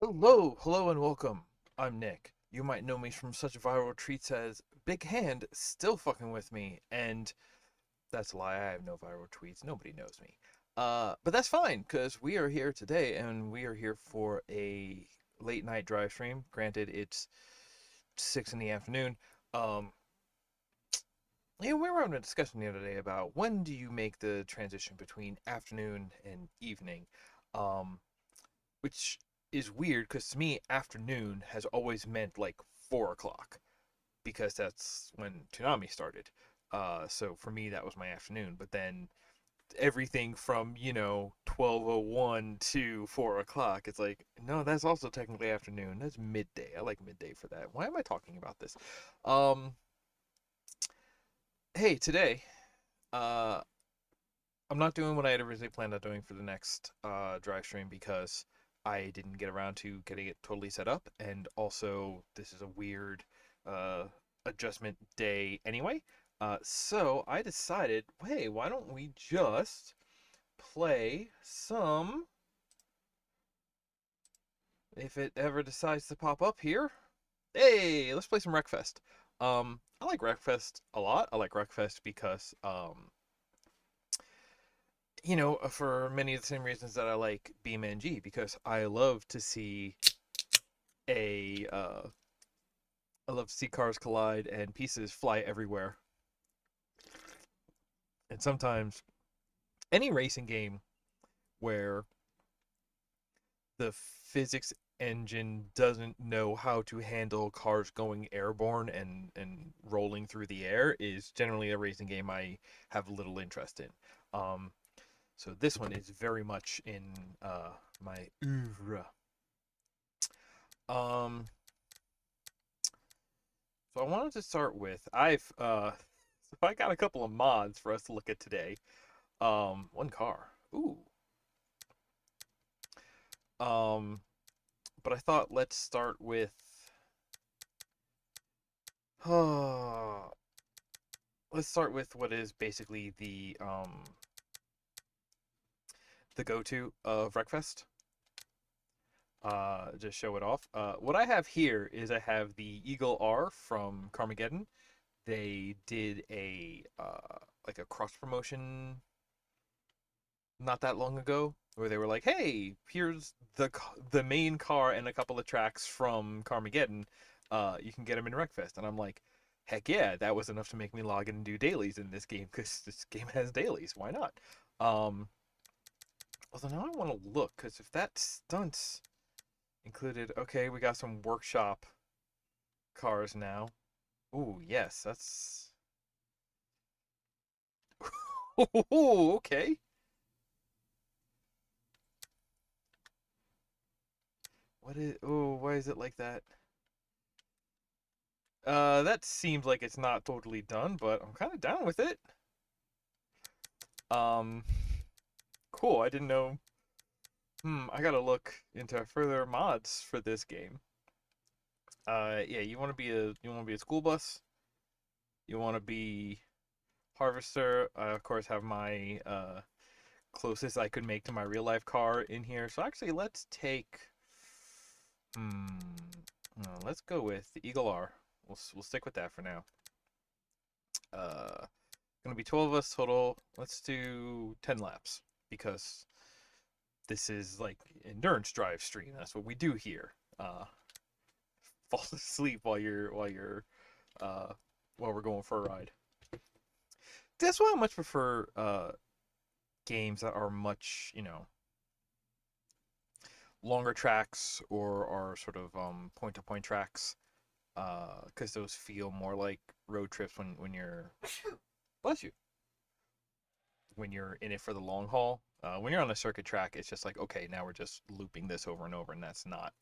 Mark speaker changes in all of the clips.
Speaker 1: Hello, and welcome. I'm Nick. You might know me from such viral tweets as Big Hand still fucking with me, and that's a lie. I have no viral tweets. Nobody knows me. But that's fine, because we are here today, and we are here for a late night drive stream. Granted, it's 6 in the afternoon. Um, we were having a discussion the other day about when do you make the transition between afternoon and evening. Um, which is weird because to me afternoon has always meant like 4 o'clock because that's when Toonami started. So for me that was my afternoon. But then everything from 12:01 to 4 o'clock, it's like no, that's also technically afternoon. That's midday. I like midday for that. Why am I talking about this? Um, hey, today, uh, I'm not doing what I had originally planned on doing for the next drive stream because I didn't get around to getting it totally set up, and also this is a weird uh, adjustment day anyway. So I decided, hey, why don't we just play some, if it ever decides to pop up here. Hey, let's play some Wreckfest. I like Wreckfest a lot. I like Wreckfest because for many of the same reasons that I like BeamNG, because a I love to see cars collide and pieces fly everywhere. And sometimes any racing game where the physics engine doesn't know how to handle cars going airborne and rolling through the air is generally a racing game I have little interest in. Um, so this one is very much in my oeuvre. Um, so I wanted to start with so I got a couple of mods for us to look at today. One car. Ooh. Um, but I thought let's start with let's start with what is basically the go-to of Wreckfest. Just show it off. What I have here is I have the Eagle R from Carmageddon. They did a like a cross promotion not that long ago where they were like, "Hey, here's the main car and a couple of tracks from Carmageddon. You can get them in Wreckfest." And I'm like, "Heck yeah, that was enough to make me log in and do dailies in this game because this game has dailies. Why not?" Um, Although now I want to look because if that stunts included, okay, we got some workshop cars now. Ooh, yes, that's oh, okay. What is? Oh, why is it like that? That seems like it's not totally done, but I'm kind of down with it. Um, cool. I didn't know. I gotta look into further mods for this game. Yeah, you want to be a school bus. You want to be harvester. I of course have my closest I could make to my real life car in here. So actually, let's take. Hmm. No, let's go with the Eagle R. We'll stick with that for now. Uh, Gonna be 12 of us total. Let's do 10 laps because this is like endurance drive stream. That's what we do here. Fall asleep uh while we're going for a ride. That's why I much prefer games that are much, longer tracks or are sort of point to point tracks. Because those feel more like road trips when you're bless you when you're in it for the long haul. When you're on a circuit track, it's just like, okay, now we're just looping this over and over, and that's not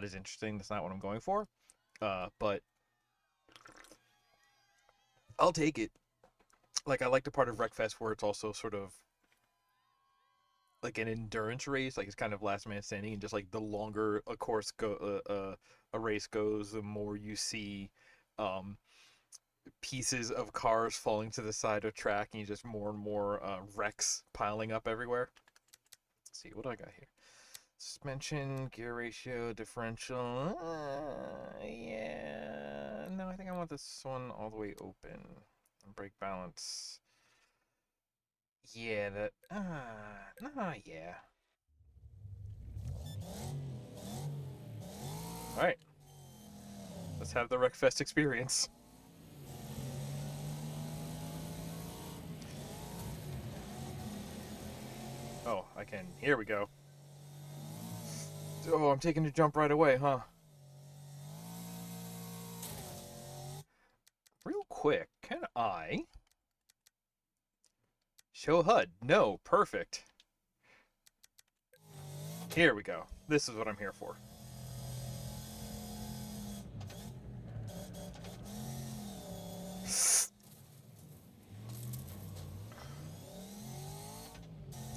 Speaker 1: as interesting. That's not what I'm going for. But I'll take it. Like I like the part of Wreckfest where it's also sort of like an endurance race. Like it's kind of last man standing, and just like the longer a race goes, the more you see um, pieces of cars falling to the side of track, and you just more and more wrecks piling up everywhere. Let's see what do I got here. Suspension, gear ratio, differential. Yeah. No, I think I want this one all the way open. Brake balance. Yeah, that. Yeah. Alright. Let's have the Wreckfest experience. Oh, I can. Here we go. Oh, I'm taking a jump right away, huh? Real quick, can I show HUD? No, perfect. Here we go. This is what I'm here for.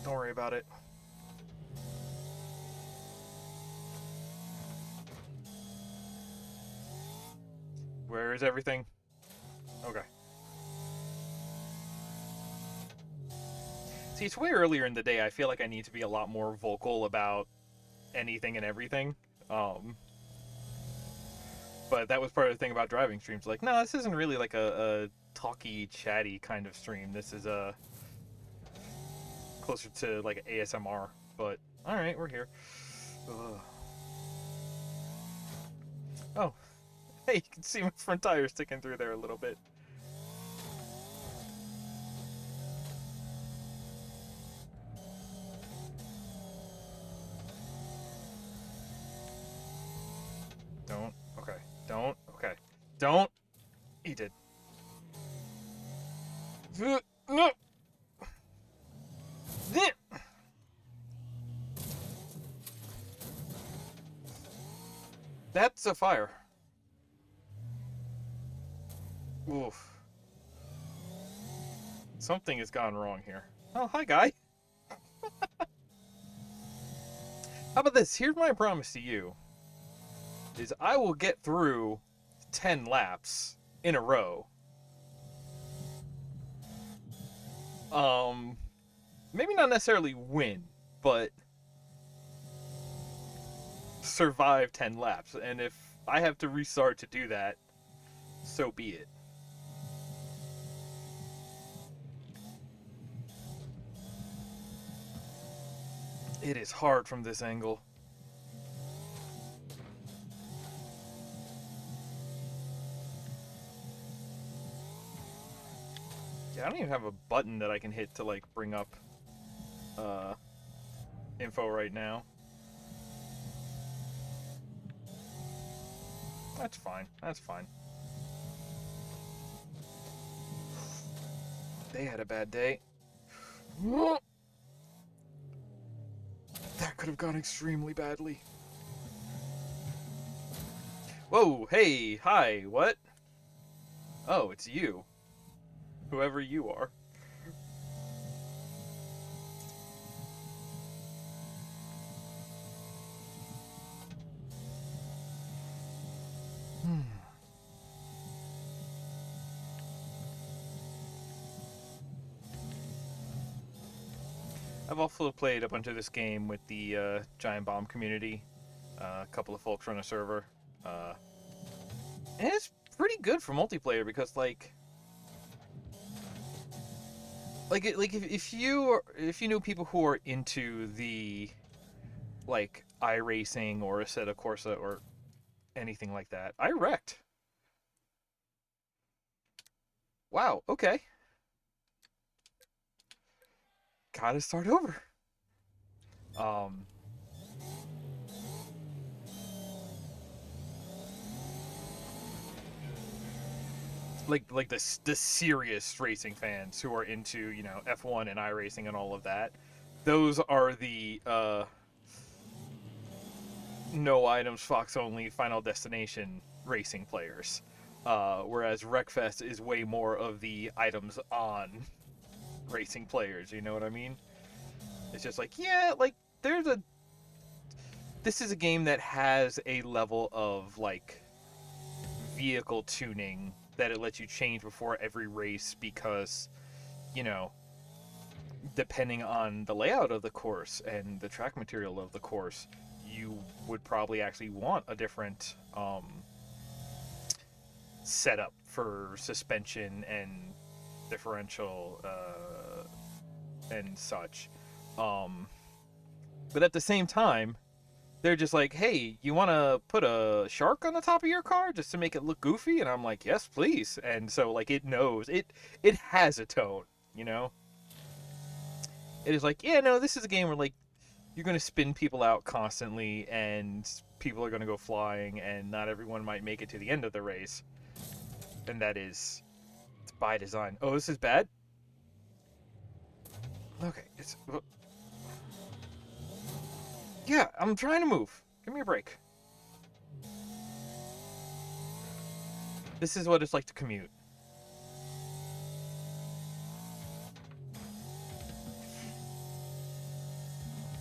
Speaker 1: Don't worry about it. Where is everything? Okay. See, it's way earlier in the day. I feel like I need to be a lot more vocal about anything and everything. Um, but that was part of the thing about driving streams. Like, no, this isn't really like a talky, chatty kind of stream. This is closer to like ASMR. But all right, we're here. Ugh. Oh, hey, you can see my front tire sticking through there a little bit. Don't. Okay. Don't. Okay. Don't. He did. No. That's a fire. Oof. Something has gone wrong here. Oh, hi, guy. How about this? Here's my promise to you. Is I will get through 10 laps in a row. Maybe not necessarily win, but survive 10 laps. And if I have to restart to do that, so be it. It is hard from this angle. Yeah, I don't even have a button that I can hit to like bring up info right now. That's fine. That's fine. They had a bad day. That could have gone extremely badly. Whoa, hey, hi, what? Oh, it's you. Whoever you are. I've also played a bunch of this game with the Giant Bomb community. A couple of folks run a server. And it's pretty good for multiplayer because, if you know people who are into the like iRacing or Assetto Corsa or anything like that, I wrecked. Wow. Okay. Gotta start over. Um. Like the serious racing fans who are into F1 and iRacing and all of that. Those are the no items, Fox only, Final Destination racing players. Whereas Wreckfest is way more of the items on racing players. You know what I mean? It's just like, yeah, like there's a. This is a game that has a level of like vehicle tuning that it lets you change before every race because, you know, depending on the layout of the course and the track material of the course, you would probably actually want a different setup for suspension and differential and such. Um, but at the same time, they're just like, hey, you want to put a shark on the top of your car just to make it look goofy? And I'm like, yes, please. And so, like, it knows. It has a tone, you know? It is like, yeah, no, this is a game where, like, you're going to spin people out constantly and people are going to go flying and not everyone might make it to the end of the race. And that is it's by design. Oh, this is bad? Okay, it's... Yeah, I'm trying to move. Give me a break. This is what it's like to commute.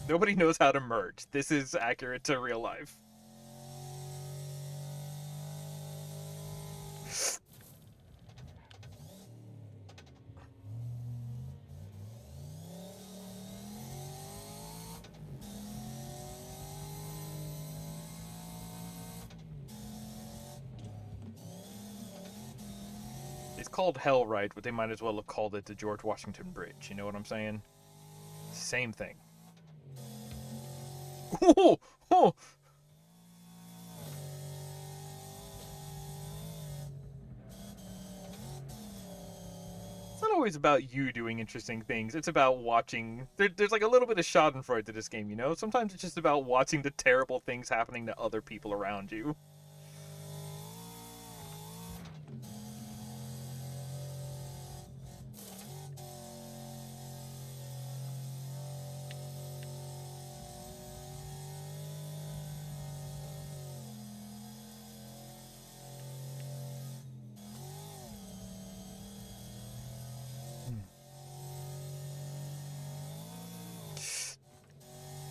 Speaker 1: Nobody knows how to merge. This is accurate to real life. It's called Hell Right, but they might as well have called it the George Washington Bridge. You know what I'm saying? Same thing. Oh, oh. It's not always about you doing interesting things. It's about watching. There's like a little bit of Schadenfreude to this game, you know? Sometimes it's just about watching the terrible things happening to other people around you.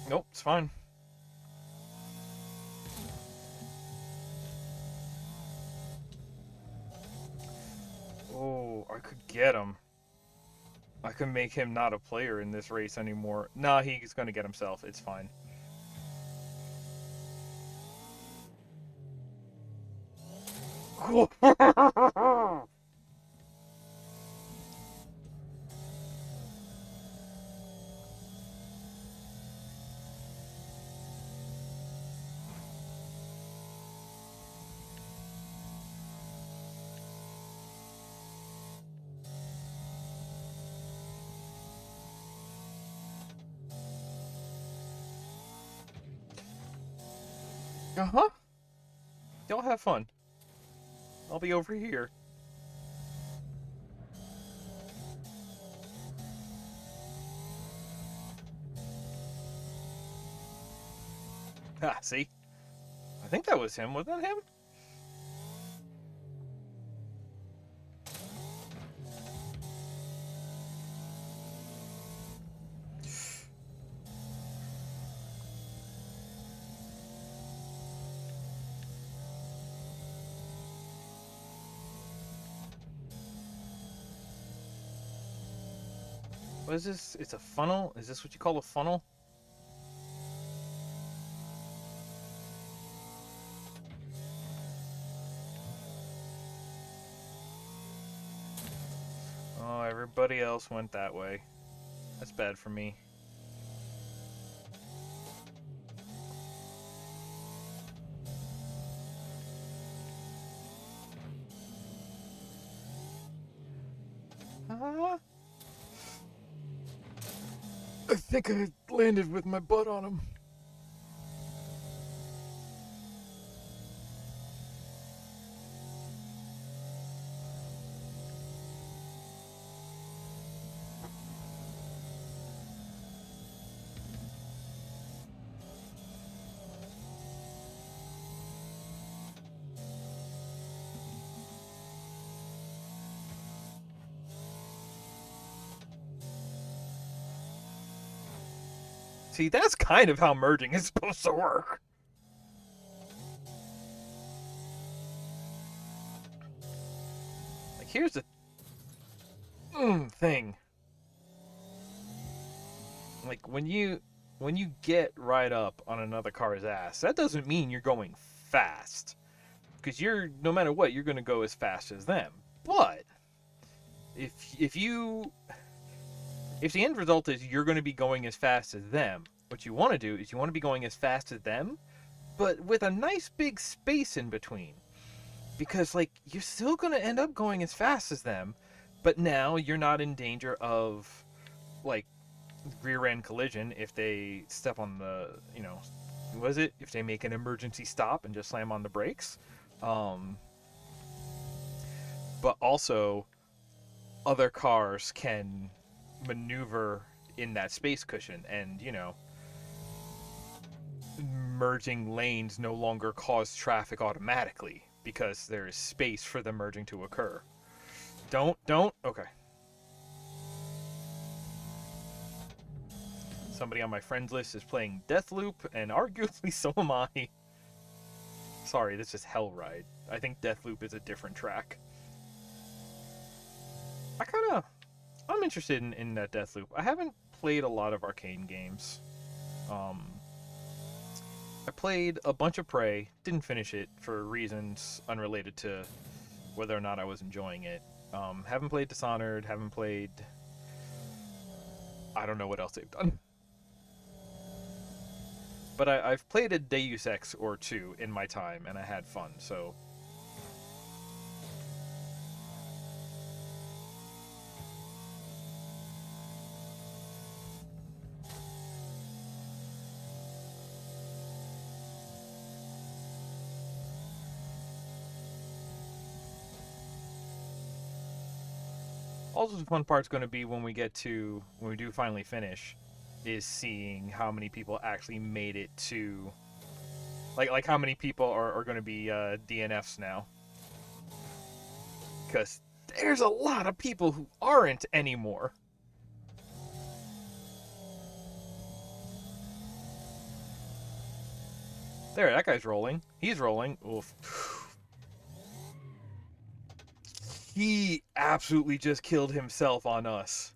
Speaker 1: Nope, it's fine. Oh, I could get him. I could make him not a player in this race anymore. Nah, he's gonna get himself. It's fine. Uh-huh. Y'all have fun. I'll be over here. Ah, see? I think that was him. Wasn't that him? What is this? It's a funnel? Is this what you call a funnel? Oh, everybody else went that way. That's bad for me. Ah. I think I landed with my butt on him. See, that's kind of how merging is supposed to work. Like, here's the thing. like when you get right up on another car's ass, that doesn't mean you're going fast, because you're no matter what you're going to go as fast as them. But if if you if the end result is you're going to be going as fast as them, what you want to do is you want to be going as fast as them, but with a nice big space in between. Because, like, you're still going to end up going as fast as them, but now you're not in danger of, like, rear end collision if they step on the, was it? If they make an emergency stop and just slam on the brakes. Um, but also, other cars can maneuver in that space cushion, and merging lanes no longer cause traffic automatically because there is space for the merging to occur. Don't. Okay. Somebody on my friends list is playing Deathloop, and arguably so am I. Sorry, this is Hellride. I think Deathloop is a different track. I'm interested in that Deathloop. I haven't played a lot of arcade games. I played a bunch of Prey, didn't finish it for reasons unrelated to whether or not I was enjoying it. Haven't played Dishonored, haven't played... I don't know what else they've done. But I've played a Deus Ex or two in my time, and I had fun, so... Also, the fun part's going to be when we do finally finish, is seeing how many people actually made it to, like how many people are going to be DNFs now. Because there's a lot of people who aren't anymore. There, that guy's rolling. He's rolling. Oof. He absolutely just killed himself on us.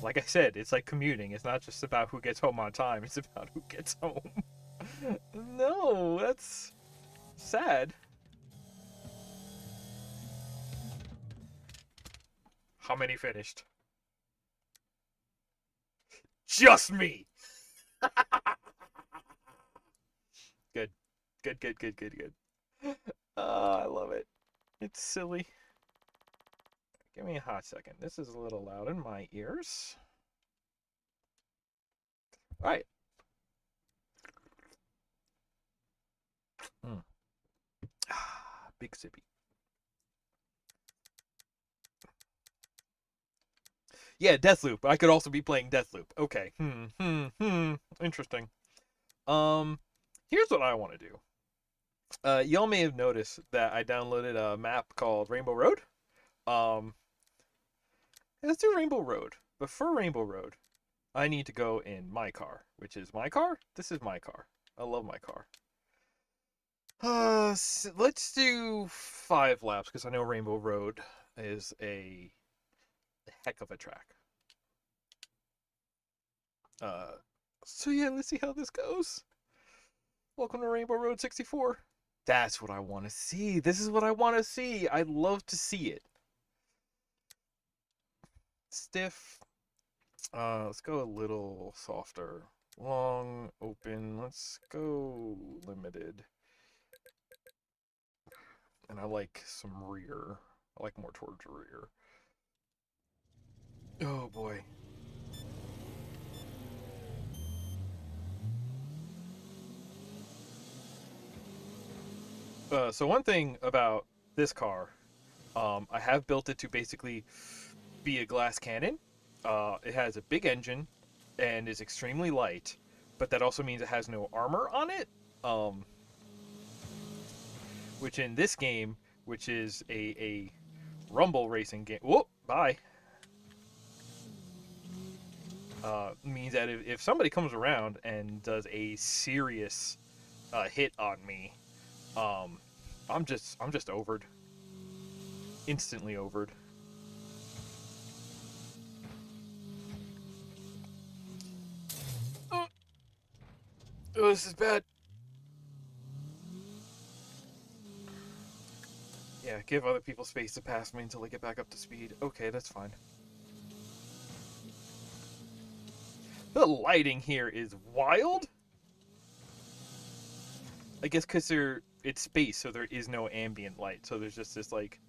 Speaker 1: Like I said, it's like commuting. It's not just about who gets home on time. It's about who gets home. No, that's sad. How many finished? Just me. Good. Good, good, good, good, good. I love it. It's silly. Give me a hot second. This is a little loud in my ears. All right. Big sippy. Yeah, Deathloop. I could also be playing Deathloop. Okay. Interesting. Here's what I want to do. Y'all may have noticed that I downloaded a map called Rainbow Road. Um, let's do Rainbow Road. But for Rainbow Road, I need to go in my car, which is my car. This is my car. I love my car. Let's do 5 laps because I know Rainbow Road is a heck of a track. So yeah, let's see how this goes. Welcome to Rainbow Road 64. That's what I want to see. This is what I want to see. I'd love to see it. Stiff. Let's go a little softer. Long, open. Let's go limited. And I like some rear. I like more towards rear. Oh boy. So one thing about this car, I have built it to basically be a glass cannon. It has a big engine and is extremely light, but that also means it has no armor on it. which in this game, which is a rumble racing game, whoop, bye, means that if somebody comes around and does a serious hit on me, um, I'm just overed, instantly overed. Oh, this is bad. Yeah, give other people space to pass me until I get back up to speed. Okay, that's fine. The lighting here is wild. I guess because it's space, so there is no ambient light. So there's just this like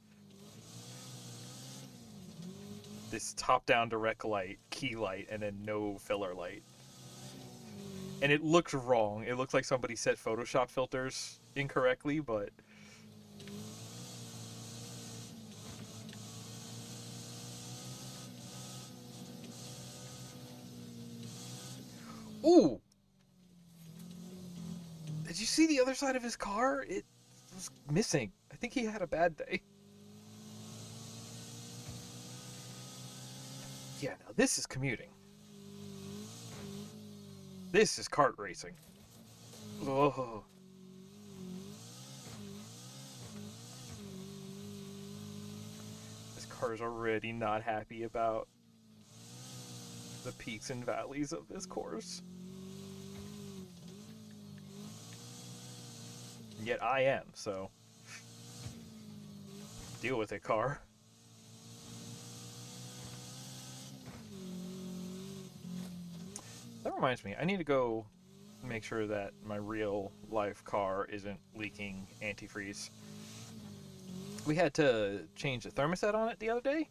Speaker 1: this top-down direct light, key light, and then no filler light. And it looks wrong. It looks like somebody set Photoshop filters incorrectly, but ooh, did you see the other side of his car? It was missing. I think he had a bad day. Yeah, now this is commuting. This is kart racing. Oh, this car's already not happy about the peaks and valleys of this course. Yet I am, so deal with it, car. That reminds me, I need to go make sure that my real life car isn't leaking antifreeze. We had to change the thermostat on it the other day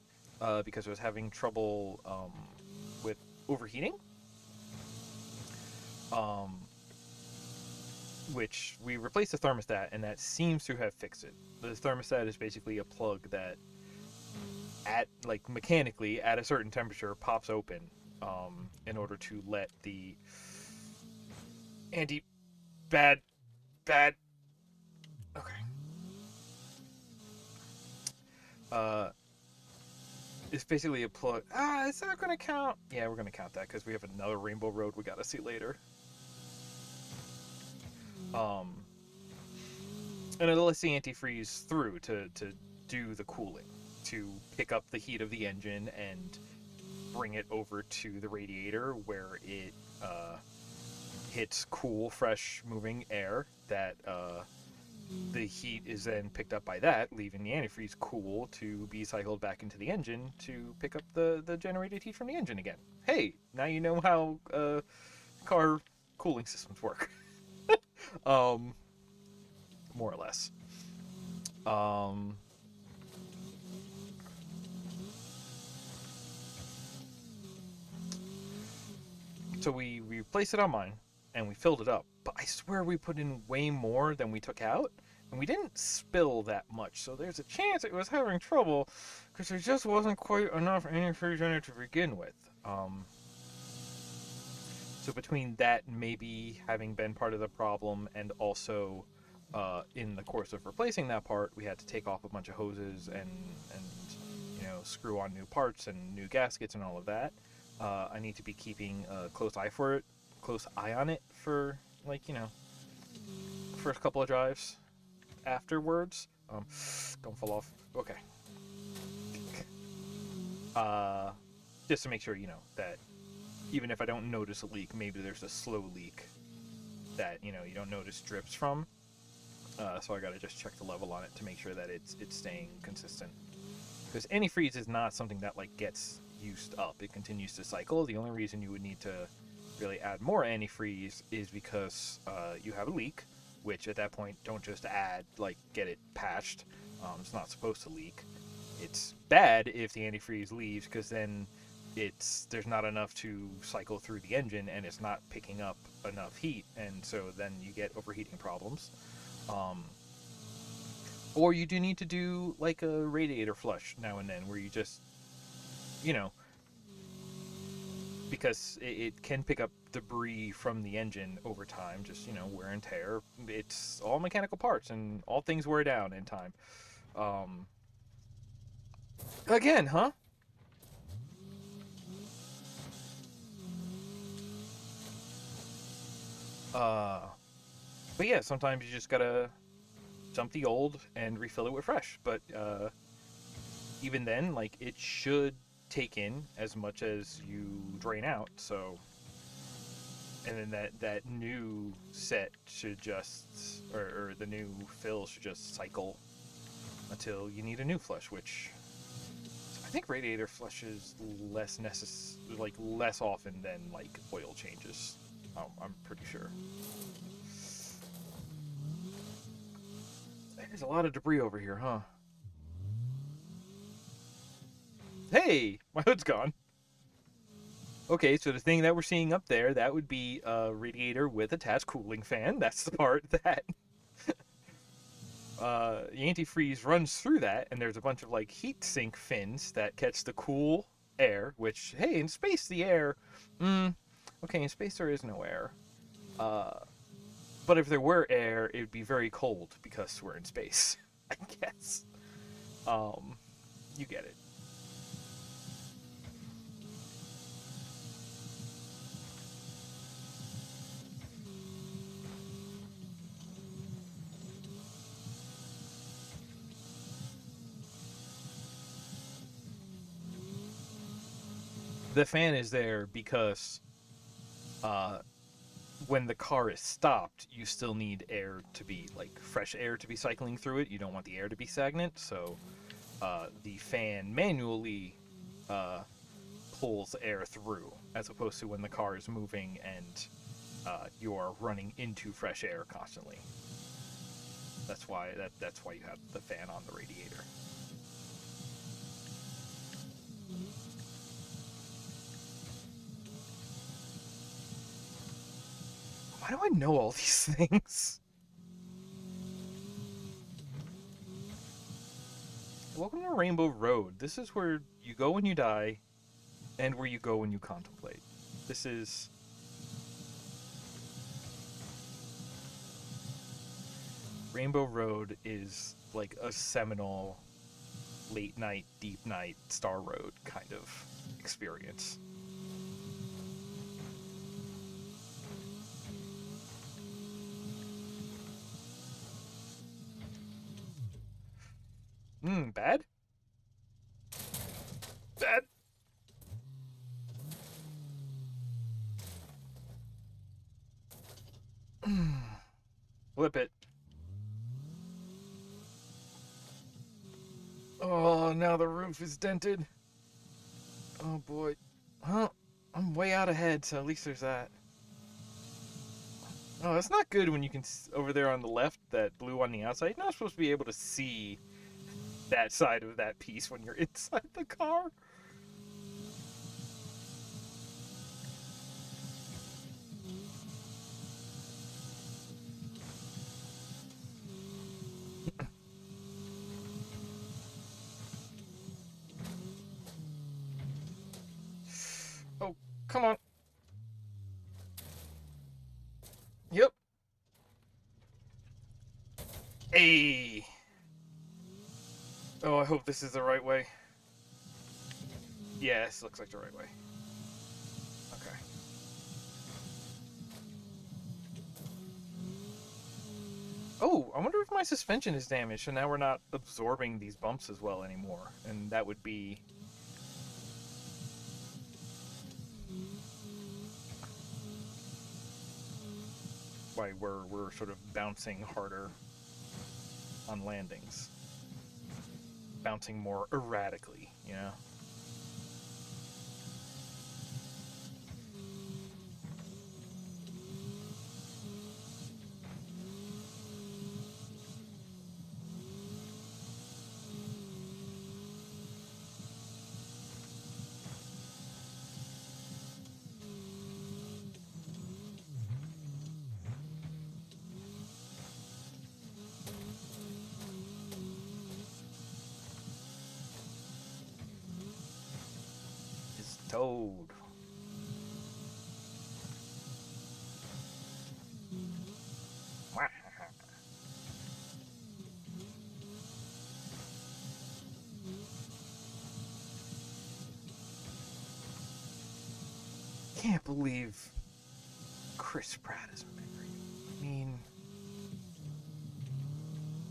Speaker 1: because it was having trouble with overheating. Um, which we replaced the thermostat, and that seems to have fixed it. The thermostat is basically a plug that, at like mechanically at a certain temperature, pops open in order to let the anti bad bad okay uh it's basically a plug. Is that gonna count? Yeah, we're gonna count that because we have another Rainbow Road we gotta see later. um and it lets the antifreeze through to do the cooling, to pick up the heat of the engine and bring it over to the radiator where it hits cool, fresh, moving air that the heat is then picked up by that, leaving the antifreeze cool to be cycled back into the engine to pick up the generated heat from the engine again. Hey, now you know how car cooling systems work. um, more or less. Um, so we replaced it on mine and we filled it up, but I swear we put in way more than we took out, and we didn't spill that much, so there's a chance it was having trouble because there just wasn't quite enough antifreeze in it to begin with. So between that maybe having been part of the problem, and also in the course of replacing that part, we had to take off a bunch of hoses and screw on new parts and new gaskets and all of that. I need to be keeping a close eye on it for first couple of drives afterwards. Don't fall off. Okay. Uh, just to make sure that even if I don't notice a leak, maybe there's a slow leak that you don't notice drips from. So I gotta just check the level on it to make sure that it's staying consistent. Because antifreeze is not something that gets used up; it continues to cycle. The only reason you would need to really add more antifreeze is because you have a leak, which at that point don't just add get it patched. It's not supposed to leak. It's bad if the antifreeze leaves because then there's not enough to cycle through the engine and it's not picking up enough heat, and so then you get overheating problems. Or you do need to do a radiator flush now and then where you just you know because it can pick up debris from the engine over time, just wear and tear. It's all mechanical parts, and all things wear down in time. Um, Again, huh? Uh, but yeah, sometimes you just gotta dump the old and refill it with fresh. But even then, like, it should take in as much as you drain out. So, and then that new set should just, or the new fill should just cycle until you need a new flush, which I think radiator flushes less often than like oil changes. I'm pretty sure. There's a lot of debris over here, huh? Hey, my hood's gone. Okay, so the thing that we're seeing up there, that would be a radiator with attached cooling fan. That's the part that the antifreeze runs through that, and there's a bunch of like heat sink fins that catch the cool air. Which, hey, in space the air, okay, in space there is no air. Uh, but if there were air, it would be very cold because we're in space. I guess. Um, you get it. The fan is there because uh, when the car is stopped, you still need air to be like fresh air to be cycling through it. You don't want the air to be stagnant, so the fan manually uh, pulls air through, as opposed to when the car is moving and you're running into fresh air constantly. That's why you have the fan on the radiator. Why do I know all these things? Welcome to Rainbow Road. This is where you go when you die, and where you go when you contemplate. This is Rainbow Road is like a seminal late night, deep night Star Road kind of experience. Bad? Bad? Flip it. Oh, now the roof is dented. Oh boy. Huh? I'm way out ahead, so at least there's that. Oh, that's not good when you can over there on the left, that blue on the outside. You're not supposed to be able to see that side of that piece when you're inside the car. Oh, come on. Yep. Hey. Oh, I hope this is the right way. Yes, looks like the right way. Okay. Oh, I wonder if my suspension is damaged, so now we're not absorbing these bumps as well anymore. And that would be... why we're sort of bouncing harder on landings. Bouncing more erratically, you know? It's towed. can't believe Chris Pratt is Mario. I mean,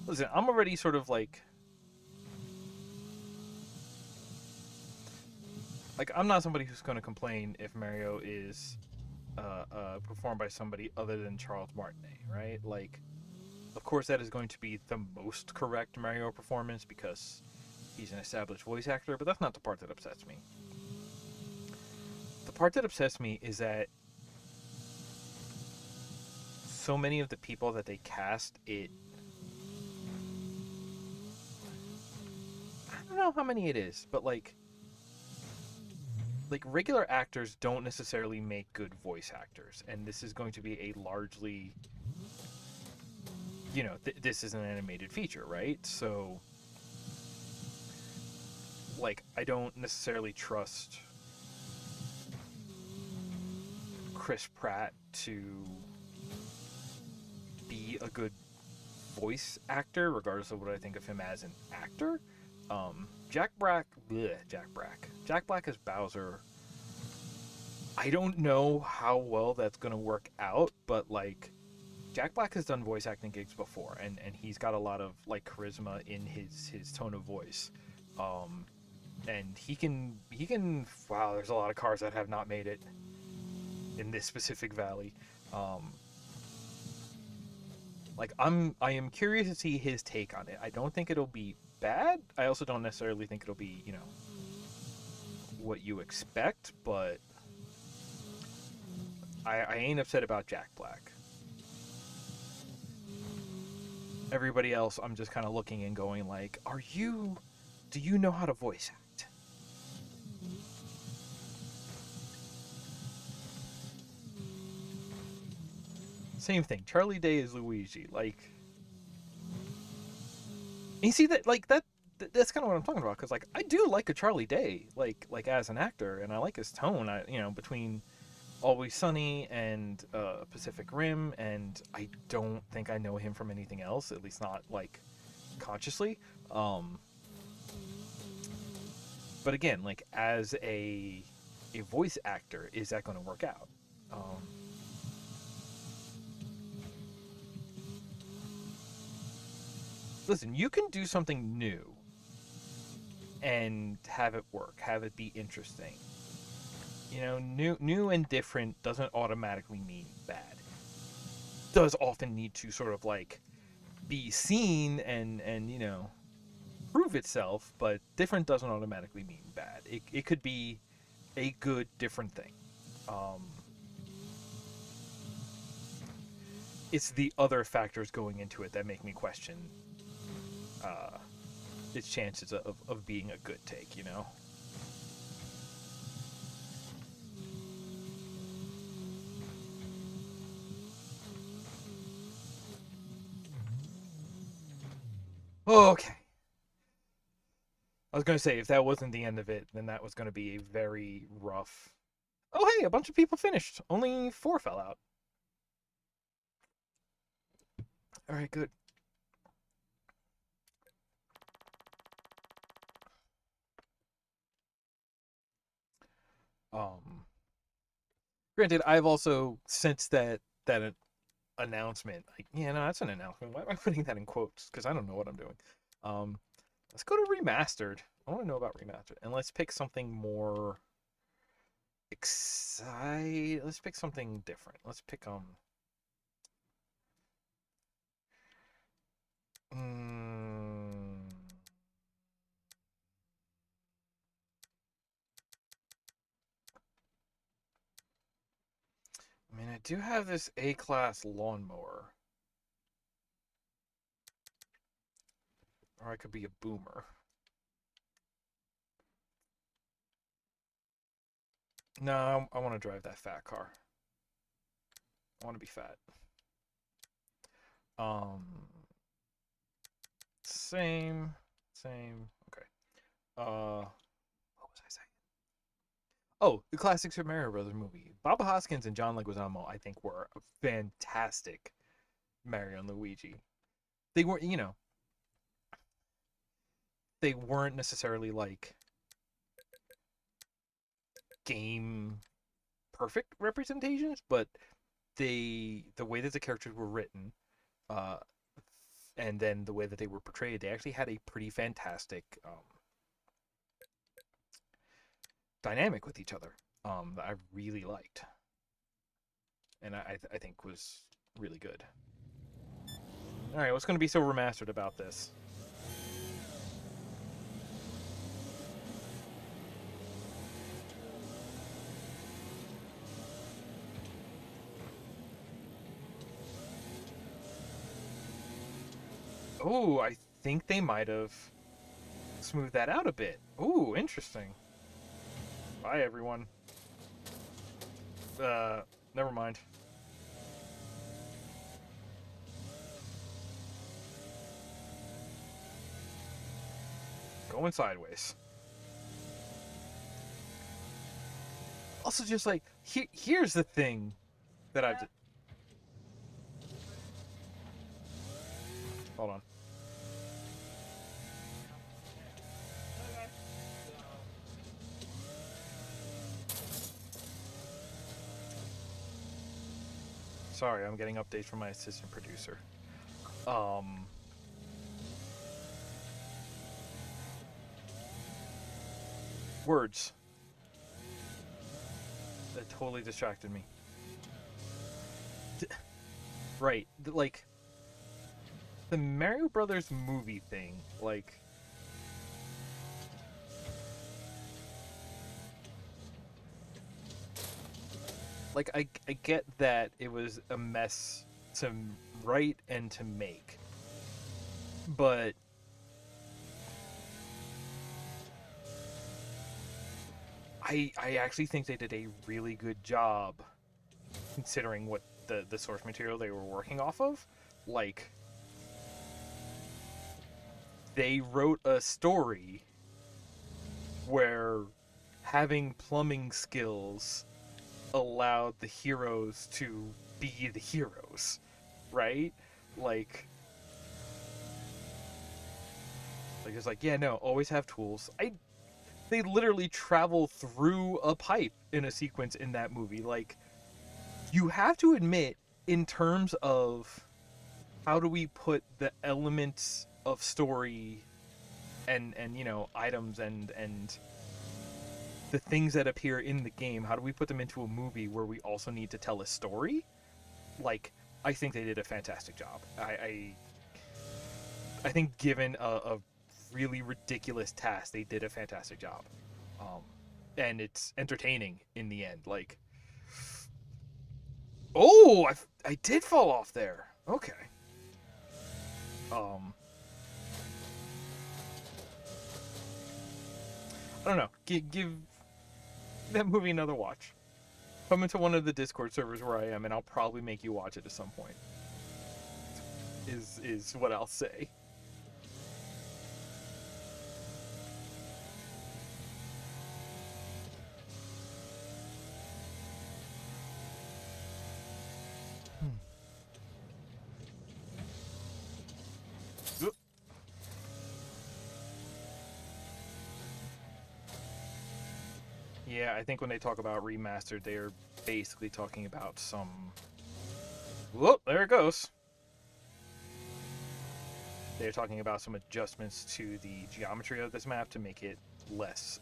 Speaker 1: listen, I'm already sort of like I'm not somebody who's going to complain if Mario is performed by somebody other than Charles Martinet, right? Like, of course, that is going to be the most correct Mario performance because he's an established voice actor, but that's not the part that upsets me. The part that upsets me is that so many of the people that they cast, I don't know how many it is, but like regular actors don't necessarily make good voice actors, and this is going to be a largely, this is an animated feature, right? So like I don't necessarily trust Chris Pratt to be a good voice actor, regardless of what I think of him as an actor. Jack Black as Bowser. I don't know how well that's gonna work out, but like Jack Black has done voice acting gigs before, and he's got a lot of like charisma in his tone of voice, um, and he can. Wow, there's a lot of cars that have not made it in this specific valley. Um, like I am curious to see his take on it. I don't think it'll be bad. I also don't necessarily think it'll be what you expect, but I ain't upset about Jack Black. Everybody else, I'm just kind of looking and going like, do you know how to voice act? Same thing. Charlie Day is Luigi. Like, you see that like that's kind of what I'm talking about because like I do like a Charlie Day like as an actor, and I like his tone. Between Always Sunny and Pacific Rim, and I don't think I know him from anything else, at least not like consciously. Um, but again, like as a voice actor, is that going to work out? Um, Listen, you can do something new and have it work, have it be interesting. New and different doesn't automatically mean bad. Does often need to sort of like be seen and prove itself, but different doesn't automatically mean bad. It could be a good different thing. Um, it's the other factors going into it that make me question uh, its chances of being a good take. Okay. I was going to say, if that wasn't the end of it, then that was going to be a very rough. Oh, hey, a bunch of people finished. Only 4 fell out. All right, good. Um, Granted, I've also since that announcement, like, yeah, no, that's an announcement. Why am I putting that in quotes? Because I don't know what I'm doing. Um, let's go to remastered. I want to know about remastered, and let's pick something more exciting. Let's pick something different. Let's pick Mm, I mean, I do have this A-class lawnmower, or I could be a boomer. No, I want to drive that fat car. I want to be fat. Um, same. Okay. What was I saying? Oh, the classic Super Mario Brothers movie. Bob Hoskins and John Leguizamo, I think, were a fantastic Mario and Luigi. They weren't, they weren't necessarily like game perfect representations, but the way that the characters were written, uh, and then the way that they were portrayed, they actually had a pretty fantastic dynamic with each other that I really liked, and I think was really good. All right, what's going to be so remastered about this? Oh, I think they might have smoothed that out a bit. Oh, interesting. Bye, everyone. Never mind. Going sideways. Also, just like here's the thing that I've. Hold on. Sorry, I'm getting updates from my assistant producer. Um, words. That totally distracted me. Right, like the Mario Brothers movie thing, like I get that it was a mess to write and to make, but I actually think they did a really good job considering what the source material they were working off of. Like, they wrote a story where having plumbing skills allowed the heroes to be the heroes, right? Like, it's like, yeah, no, always have tools. They literally travel through a pipe in a sequence in that movie. Like, you have to admit, in terms of how do we put the elements of story and items and the things that appear in the game, how do we put them into a movie where we also need to tell a story? Like, I think they did a fantastic job. I think given a really ridiculous task, they did a fantastic job. Um, and it's entertaining in the end. Like, oh, I did fall off there. Okay. Um, I don't know. Give that movie another watch. Come into one of the Discord servers where I am, and I'll probably make you watch it at some point. Is what I'll say. Yeah, I think when they talk about remastered, they are basically talking about some. Whoop! There it goes. They're talking about some adjustments to the geometry of this map to make it less,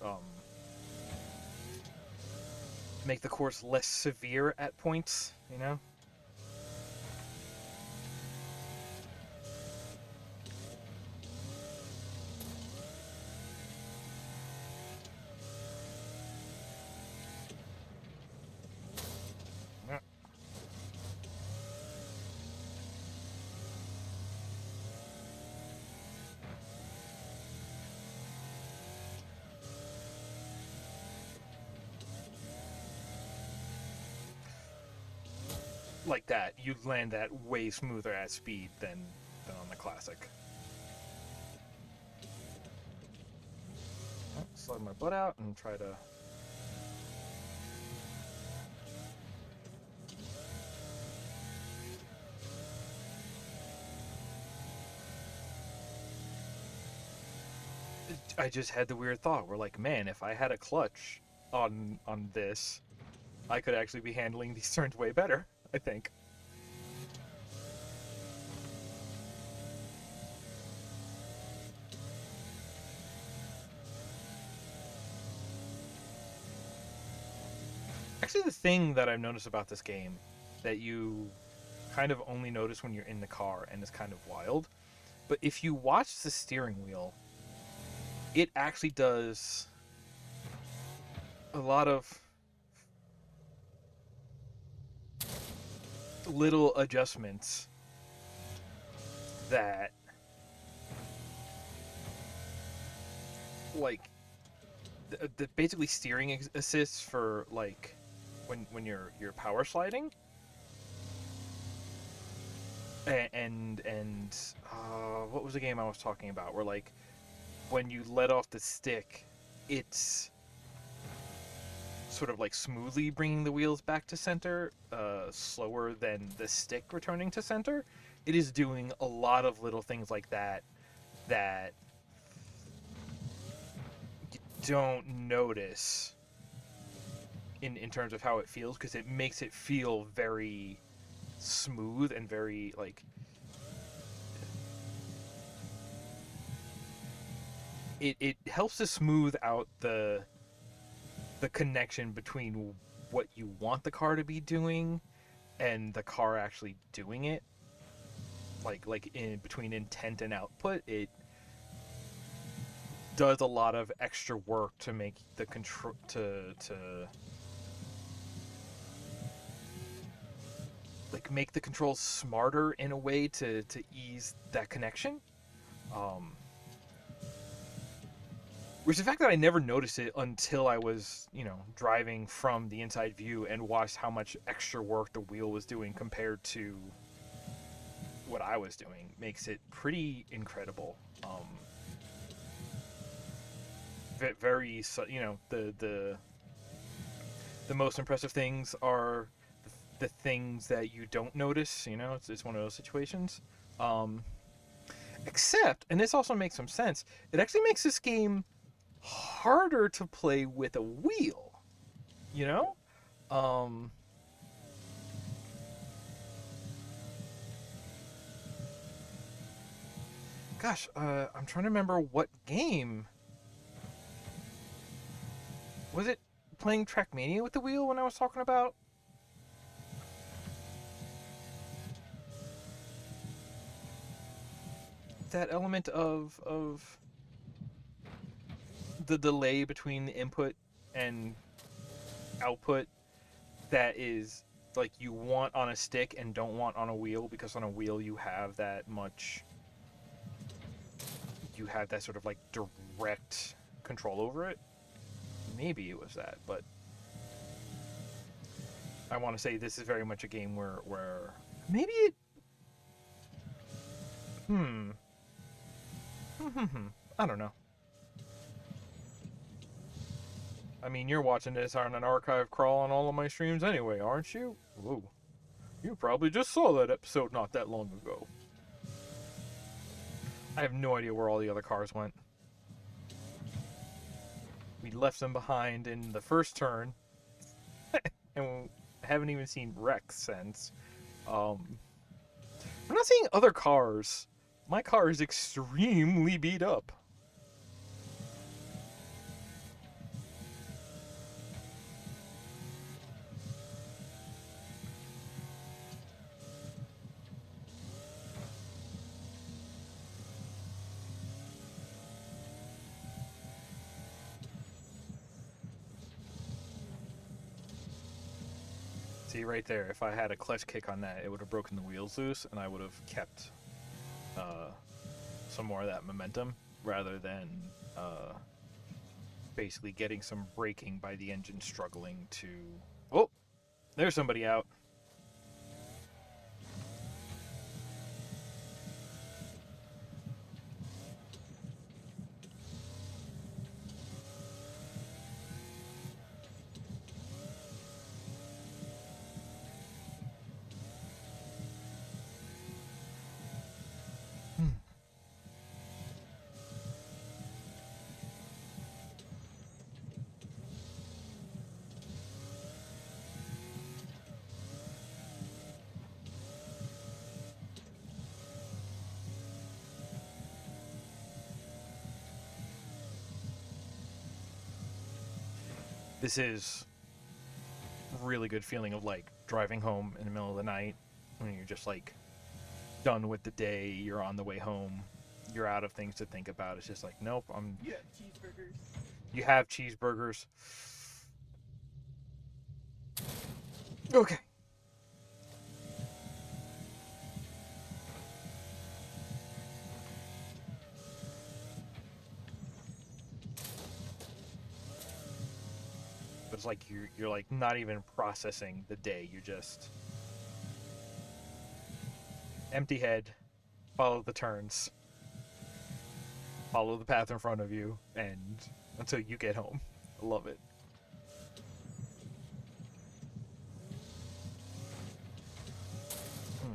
Speaker 1: make the course less severe at points. You know. Yeah. Like that, you land that way smoother at speed than on the classic. Slug my butt out and try to. I just had the weird thought. We're like, man, if I had a clutch on this, I could actually be handling these turns way better, I think. Actually, the thing that I've noticed about this game that you kind of only notice when you're in the car and is kind of wild, but if you watch the steering wheel, it actually does a lot of little adjustments that, like, the basically steering assists for, like, when you're power sliding, and what was the game I was talking about where, like, when you let off the stick, it's sort of like smoothly bringing the wheels back to center, slower than the stick returning to center. It is doing a lot of little things like that that you don't notice in terms of how it feels, because it makes it feel very smooth and very, like, it helps to smooth out the connection between what you want the car to be doing and the car actually doing it. Like in between intent and output, it does a lot of extra work to make the control to like make the controls smarter in a way to ease that connection. Um, Which, the fact that I never noticed it until I was, driving from the inside view and watched how much extra work the wheel was doing compared to what I was doing, makes it pretty incredible. Very, the most impressive things are the things that you don't notice. It's one of those situations. Um, Except, and this also makes some sense, it actually makes this game harder to play with a wheel, you know? Um, I'm trying to remember what game. Was it playing Trackmania with the wheel when I was talking about that element of the delay between the input and output that is, like, you want on a stick and don't want on a wheel, because on a wheel you have that sort of, like, direct control over it. Maybe it was that, but I want to say this is very much a game where maybe it. Hmm. I don't know. I mean, you're watching this on an archive crawl on all of my streams anyway, aren't you? Whoa. You probably just saw that episode not that long ago. I have no idea where all the other cars went. We left them behind in the first turn, and haven't even seen wrecks since. Um, I'm not seeing other cars. My car is extremely beat up. See, right there, if I had a clutch kick on that, it would have broken the wheels loose, and I would have kept uh, some more of that momentum, rather than basically getting some braking by the engine struggling to... Oh, there's somebody out. This is really good feeling of like driving home in the middle of the night when you're just like done with the day, you're on the way home, you're out of things to think about. It's just like, nope,
Speaker 2: You have cheeseburgers.
Speaker 1: you have cheeseburgers. Okay. But it's like you're like not even processing the day. You're just empty head, follow the turns, follow the path in front of you, and until you get home. I love it. Hmm.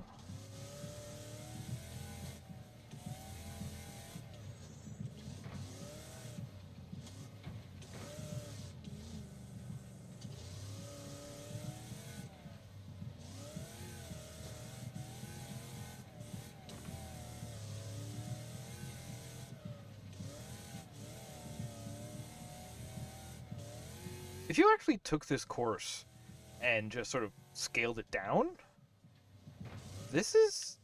Speaker 1: If you actually took this course and just sort of scaled it down, this is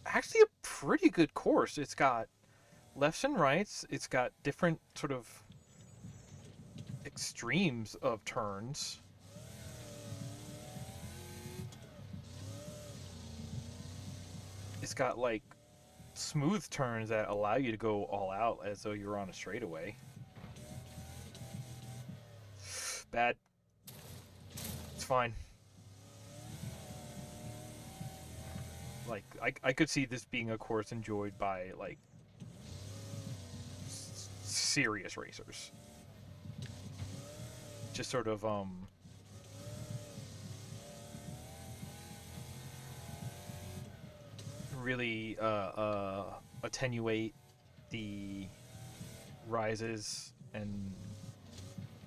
Speaker 1: actually a pretty good course. It's got lefts and rights, it's got different sort of extremes of turns. It's got like smooth turns that allow you to go all out as though you're on a straightaway. Bad. It's fine. Like I could see this being a course enjoyed by like serious racers. Just sort of really attenuate the rises and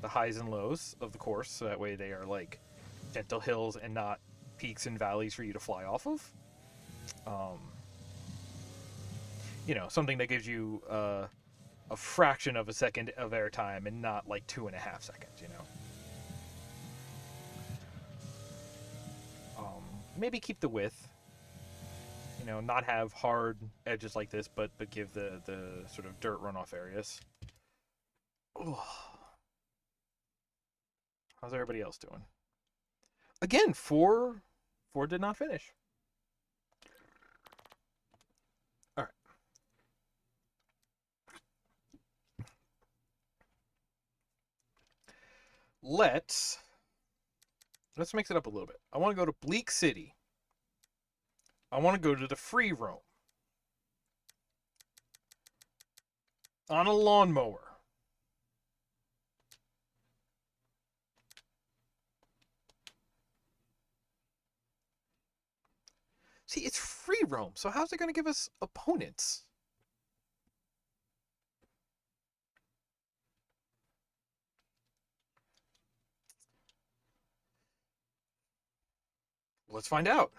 Speaker 1: the highs and lows of the course, so that way they are like gentle hills and not peaks and valleys for you to fly off of. Um, something that gives you a fraction of a second of airtime and not like 2.5 seconds. Maybe keep the width. Not have hard edges like this, but give the sort of dirt runoff areas. Ugh. How's everybody else doing? Again, four did not finish. All right. Let's mix it up a little bit. I want to go to Bleak City. I want to go to the free roam on a lawnmower. See, it's free roam, so how's it going to give us opponents? Let's find out.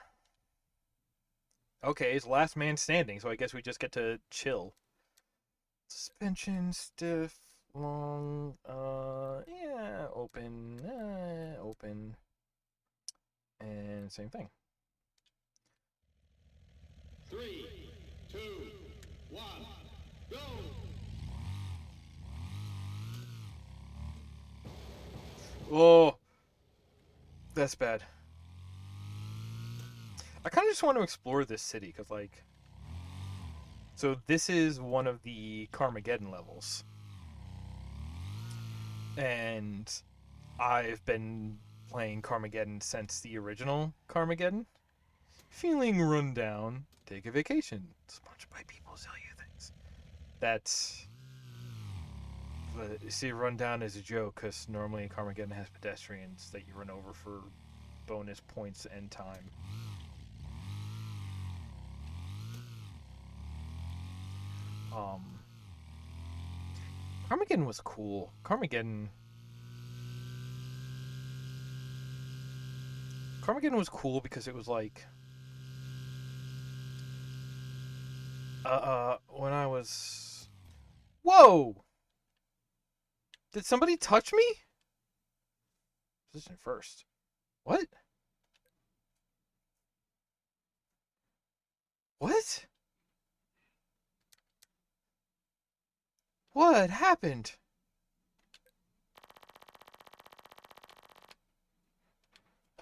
Speaker 1: Okay, it's last man standing, so I guess we just get to chill. Suspension, stiff, long, yeah, open, open, and same thing.
Speaker 3: 3, 2, 1, go!
Speaker 1: Oh, that's bad. I kind of just want to explore this city, because, like... So this is one of the Carmageddon levels. And I've been playing Carmageddon since the original Carmageddon. Feeling run down, take a vacation. Sponsored by people who sell you things. That's... see, run down is a joke, because normally Carmageddon has pedestrians that you run over for bonus points and time. Carmageddon was cool. Carmageddon was cool because it was like when I was... Whoa! Did somebody touch me? position first. What? What? What happened?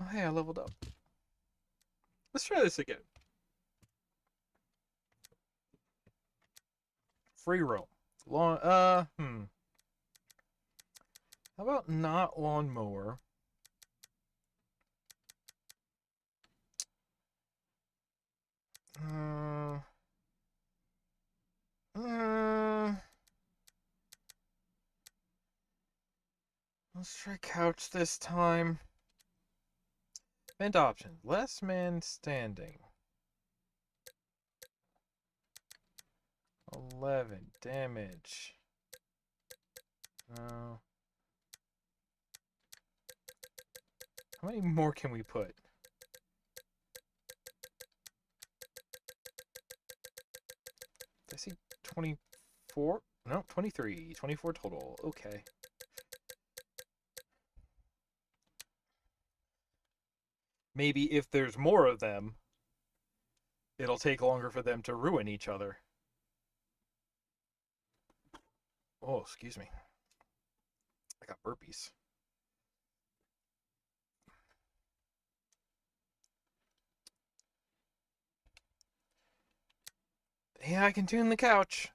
Speaker 1: Oh, hey, I leveled up. Let's try this again. Free roam. How about not lawnmower? Uh, uh, let's try couch this time. Vent option. Less man standing. 11 damage. How many more can we put? Did I see 24? No, 23. 24 total. Okay. Maybe if there's more of them, it'll take longer for them to ruin each other. Oh, excuse me. I got burpees. Yeah, I can tune the couch.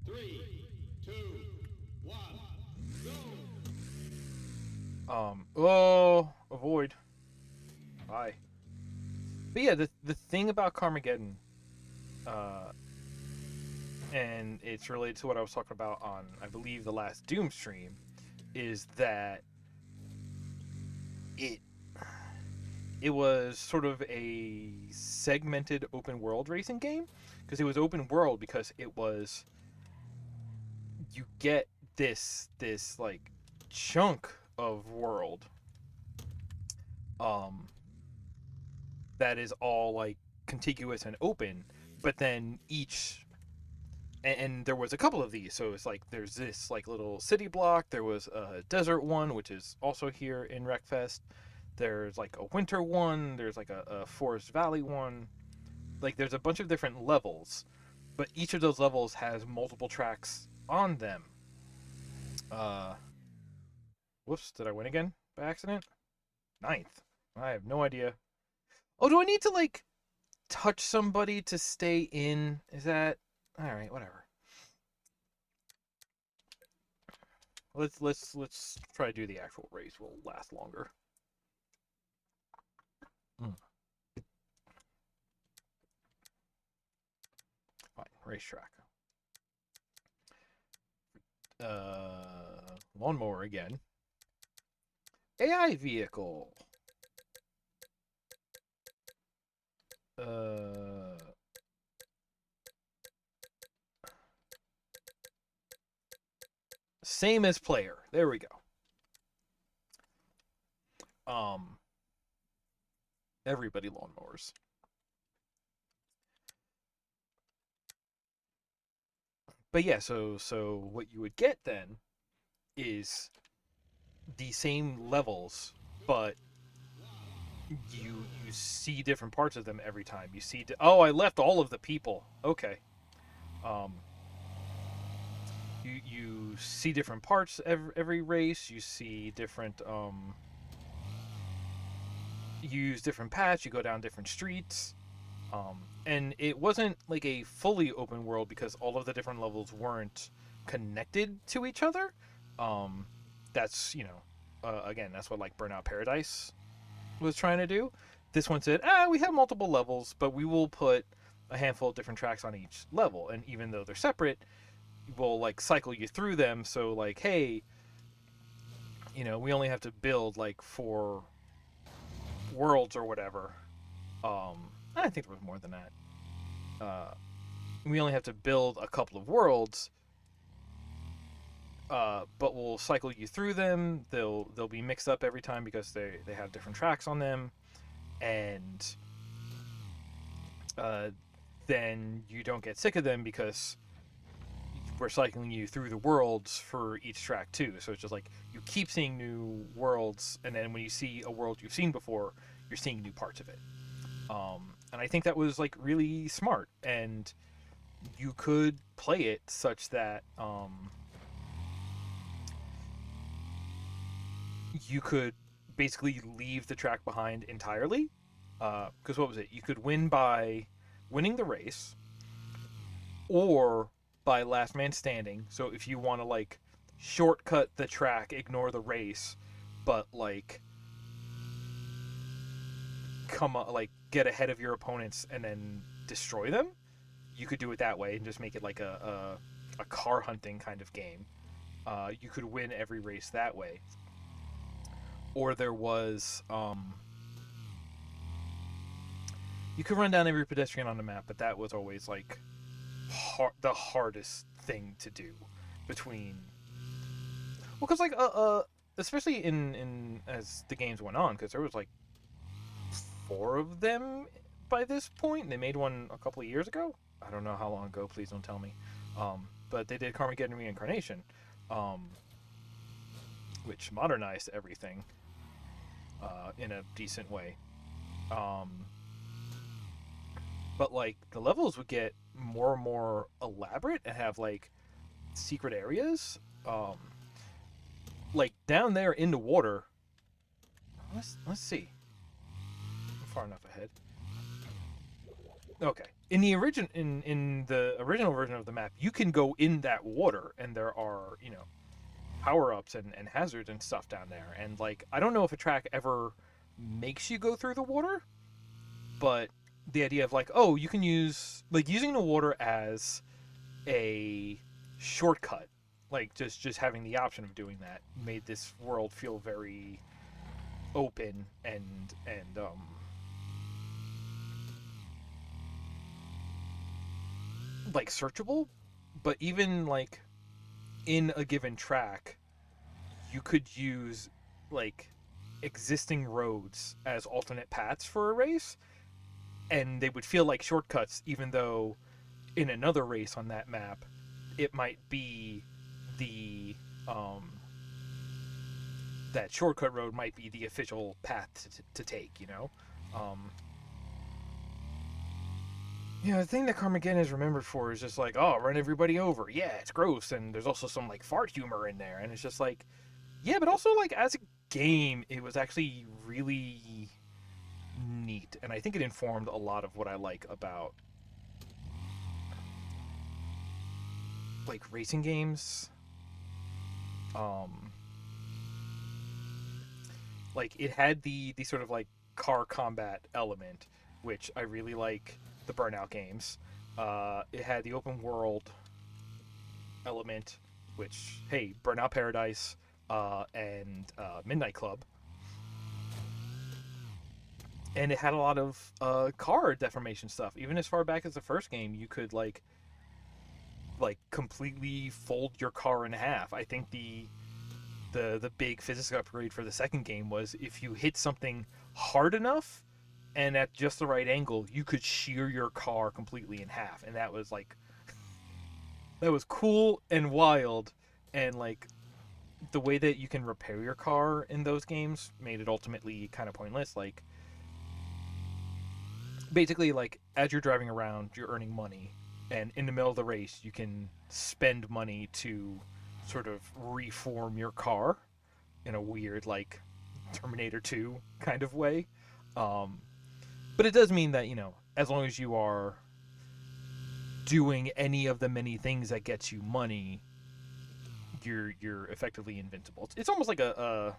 Speaker 3: Three, two, one, go!
Speaker 1: Oh, avoid. Bye. But yeah, the thing about Carmageddon, and it's related to what I was talking about on, I believe, the last Doom stream, is that it it was sort of a segmented open world racing game, because it was open world because it was, you get this like chunk of world um that is all like contiguous and open, but then and there was a couple of these, so it's like there's this like little city block, there was a desert one which is also here in Wreckfest, there's like a winter one, there's like a forest valley one, like there's a bunch of different levels, but each of those levels has multiple tracks on them. uh Whoops, did I win again by accident? Ninth. I have no idea. Oh, do I need to like touch somebody to stay in? Is that all right? Whatever. Let's try to do the actual race. Will last longer. Mm. Fine, racetrack. Lawnmower again. AI vehicle. Same as player. There we go. Everybody lawnmowers. But yeah, so what you would get then is the same levels, but you see different parts of them every time. You see, oh, I left all of the people. Okay. Um, you see different parts every race. You see different you use different paths. You go down different streets. And it wasn't like a fully open world because all of the different levels weren't connected to each other. That's again, that's what like Burnout Paradise was trying to do. This one said, we have multiple levels, but we will put a handful of different tracks on each level, and even though they're separate, we'll like cycle you through them. So like, hey, we only have to build like 4 worlds or whatever. I think there was more than that. We only have to build a couple of worlds, but will cycle you through them. They'll be mixed up every time because they have different tracks on them, and uh, then you don't get sick of them because we're cycling you through the worlds for each track too. So it's just like you keep seeing new worlds, and then when you see a world you've seen before, you're seeing new parts of it. And I think that was like really smart, and you could play it such that you could basically leave the track behind entirely. Because what was it? You could win by winning the race, or by last man standing. So if you want to like shortcut the track, ignore the race, but like like get ahead of your opponents and then destroy them, you could do it that way and just make it like a car hunting kind of game. You could win every race that way. Or there was you could run down every pedestrian on the map, but that was always like the hardest thing to do between. Well, because like especially in as the games went on, because there was like 4 of them by this point. They made one a couple of years ago. I don't know how long ago. Please don't tell me. But they did Carmageddon Reincarnation, which modernized everything in a decent way. But like the levels would get more and more elaborate and have like secret areas. Like down there in the water. Let's see. I'm far enough ahead. Okay. In the original version of the map, you can go in that water, and there are power ups and hazards and stuff down there. And like I don't know if a track ever makes you go through the water, but the idea of like, oh, you can use like using the water as a shortcut, like just having the option of doing that made this world feel very open and like searchable. But even like in a given track, you could use like existing roads as alternate paths for a race, and they would feel like shortcuts, even though in another race on that map, it might be the that shortcut road might be the official path to take. The thing that Carmageddon is remembered for is just like, oh, run everybody over. Yeah, it's gross, and there's also some like fart humor in there, and it's just like, yeah, but also like as a game, it was actually really neat, and I think it informed a lot of what I like about like racing games. Like it had the sort of like car combat element, which I really like the Burnout games. It had the open world element, which hey, Burnout Paradise and Midnight Club, and it had a lot of car deformation stuff. Even as far back as the first game, you could like completely fold your car in half. I think the big physics upgrade for the second game was if you hit something hard enough and at just the right angle, you could shear your car completely in half, and that was like that was cool and wild, and like the way that you can repair your car in those games made it ultimately kind of pointless. Like basically, like as you're driving around, you're earning money, and in the middle of the race, you can spend money to sort of reform your car in a weird like Terminator 2 kind of way. But it does mean that as long as you are doing any of the many things that gets you money, you're effectively invincible. It's almost like it's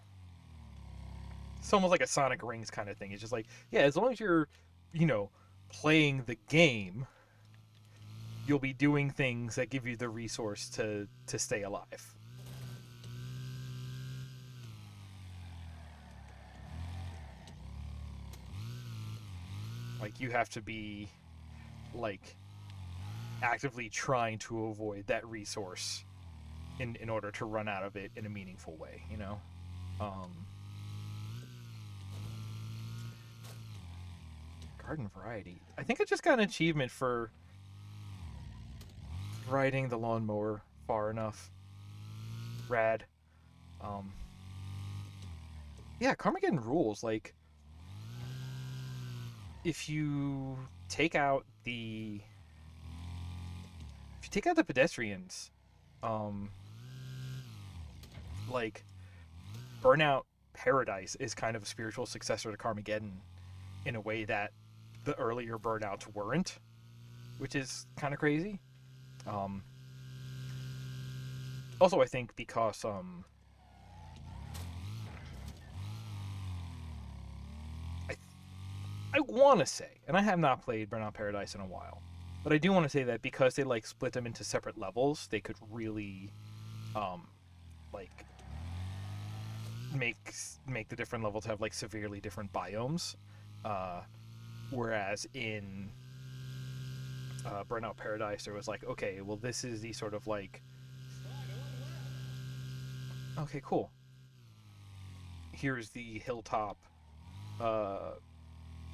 Speaker 1: almost like a Sonic Rings kind of thing. It's just like, yeah, as long as you're playing the game, you'll be doing things that give you the resource to stay alive. Like you have to be like actively trying to avoid that resource in order to run out of it in a meaningful way, you know. Um, Garden variety. I think I just got an achievement for riding the lawnmower far enough. Rad. Um, yeah, Carmageddon rules. Like, if you take out the pedestrians, um, like Burnout Paradise is kind of a spiritual successor to Carmageddon in a way that the earlier Burnouts weren't, which is kind of crazy. Um, Also, I think because I I want to say, and I have not played Burnout Paradise in a while, but I do want to say that because they like split them into separate levels, they could really um like make make the different levels have like severely different biomes. Uh, Whereas in Burnout Paradise, there was like, okay, well, this is the sort of like, okay, cool. Here's the hilltop uh,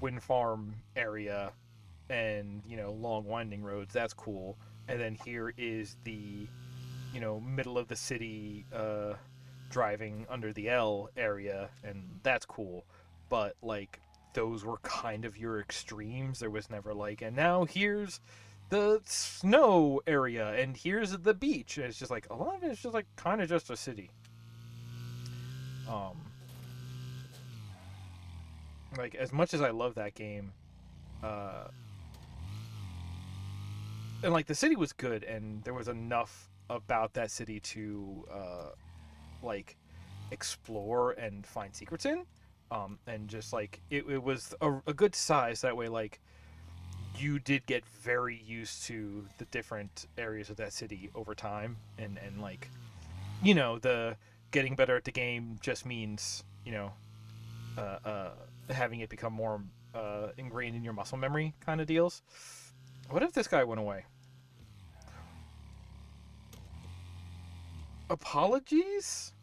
Speaker 1: wind farm area and, you know, long winding roads. That's cool. And then here is the, you know, middle of the city driving under the L area, and that's cool. But, like, those were kind of your extremes. There was never like, and now here's the snow area, and here's the beach. And it's just like, a lot of it is just like kind of just a city. Um, like, as much as I love that game, uh, and like the city was good, and there was enough about that city to like explore and find secrets in. And just like it was a good size that way, like you did get very used to the different areas of that city over time, and like, you know, the getting better at the game just means, you know, uh, uh, having it become more ingrained in your muscle memory kind of deals. What if this guy went away? Apologies.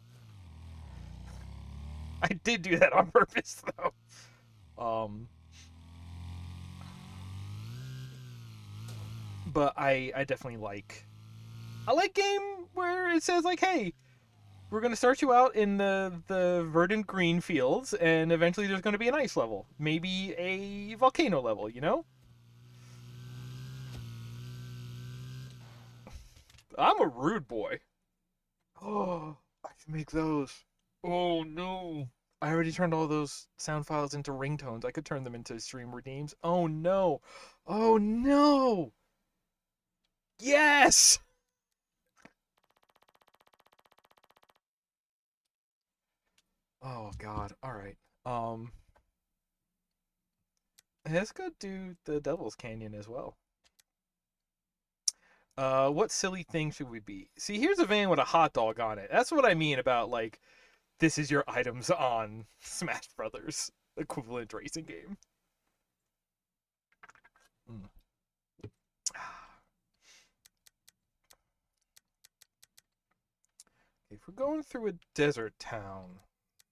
Speaker 1: I did do that on purpose though. But I definitely like, I like game where it says like, hey, we're gonna start you out in the verdant green fields, and eventually there's gonna be an ice level, maybe a volcano level. You know, I'm a rude boy. Oh, I can make those. Oh no. I already turned all those sound files into ringtones. I could turn them into stream redeems. Oh no. Oh no. Yes. Oh god. All right. Um let's go do the Devil's Canyon as well. What silly thing should we be? See, here's a van with a hot dog on it. That's what I mean about like, this is your items on Smash Brothers equivalent racing game. Mm. If we're going through a desert town,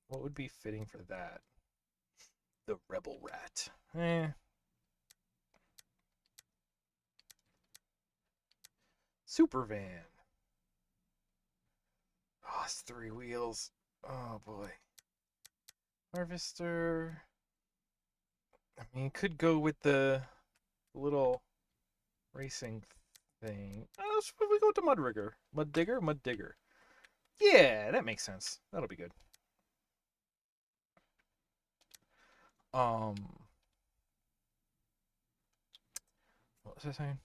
Speaker 1: what would be fitting for that? The Rebel Rat. Super van. Oh, it's 3 wheels. Oh boy. Harvester. I mean, it could go with the little racing thing. Oh, so we go to Mud Rigger. Mud Digger? Mud Digger. Yeah, that makes sense. That'll be good. Um, what was I saying?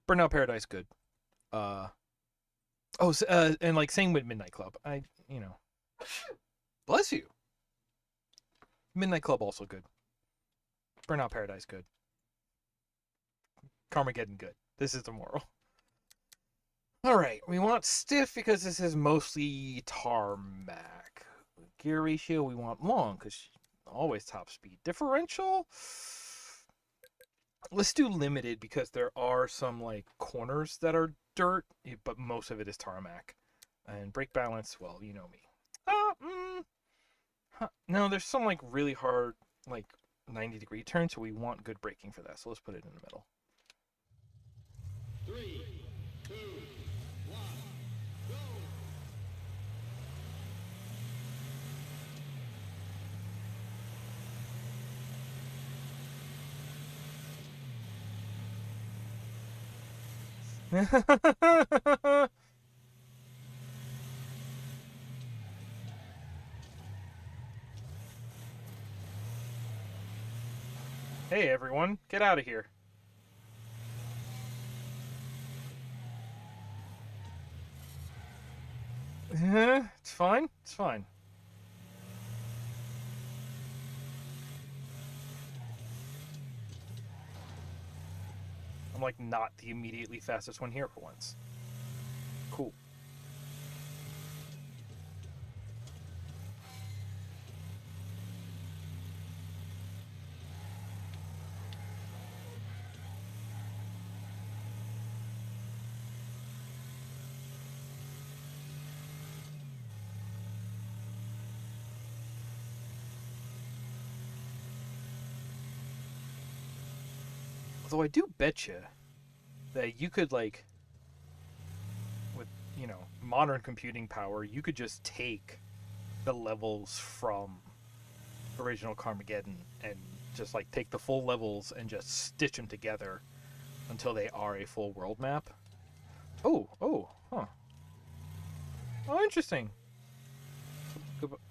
Speaker 1: Burnout Paradise, good. Uh, oh, and like same with Midnight Club. You know, bless you. Midnight Club also good. Burnout Paradise, good. Carmageddon, good. This is the moral. All right, we want stiff because this is mostly tarmac. Gear ratio, we want long because always top speed. Differential, let's do limited because there are some like corners that are dirt, but most of it is tarmac. And brake balance, well, you know me. No, there's some like really hard like 90-degree turns, so we want good braking for that. So let's put it in the middle.
Speaker 3: 3, 2, 1, go!
Speaker 1: Hey everyone, get out of here. It's fine. It's fine. I'm like not the immediately fastest one here for once. Cool. Although I do betcha that you could like with modern computing power, you could just take the levels from original Carmageddon and just like take the full levels and just stitch them together until they are a full world map. Huh. Oh, interesting.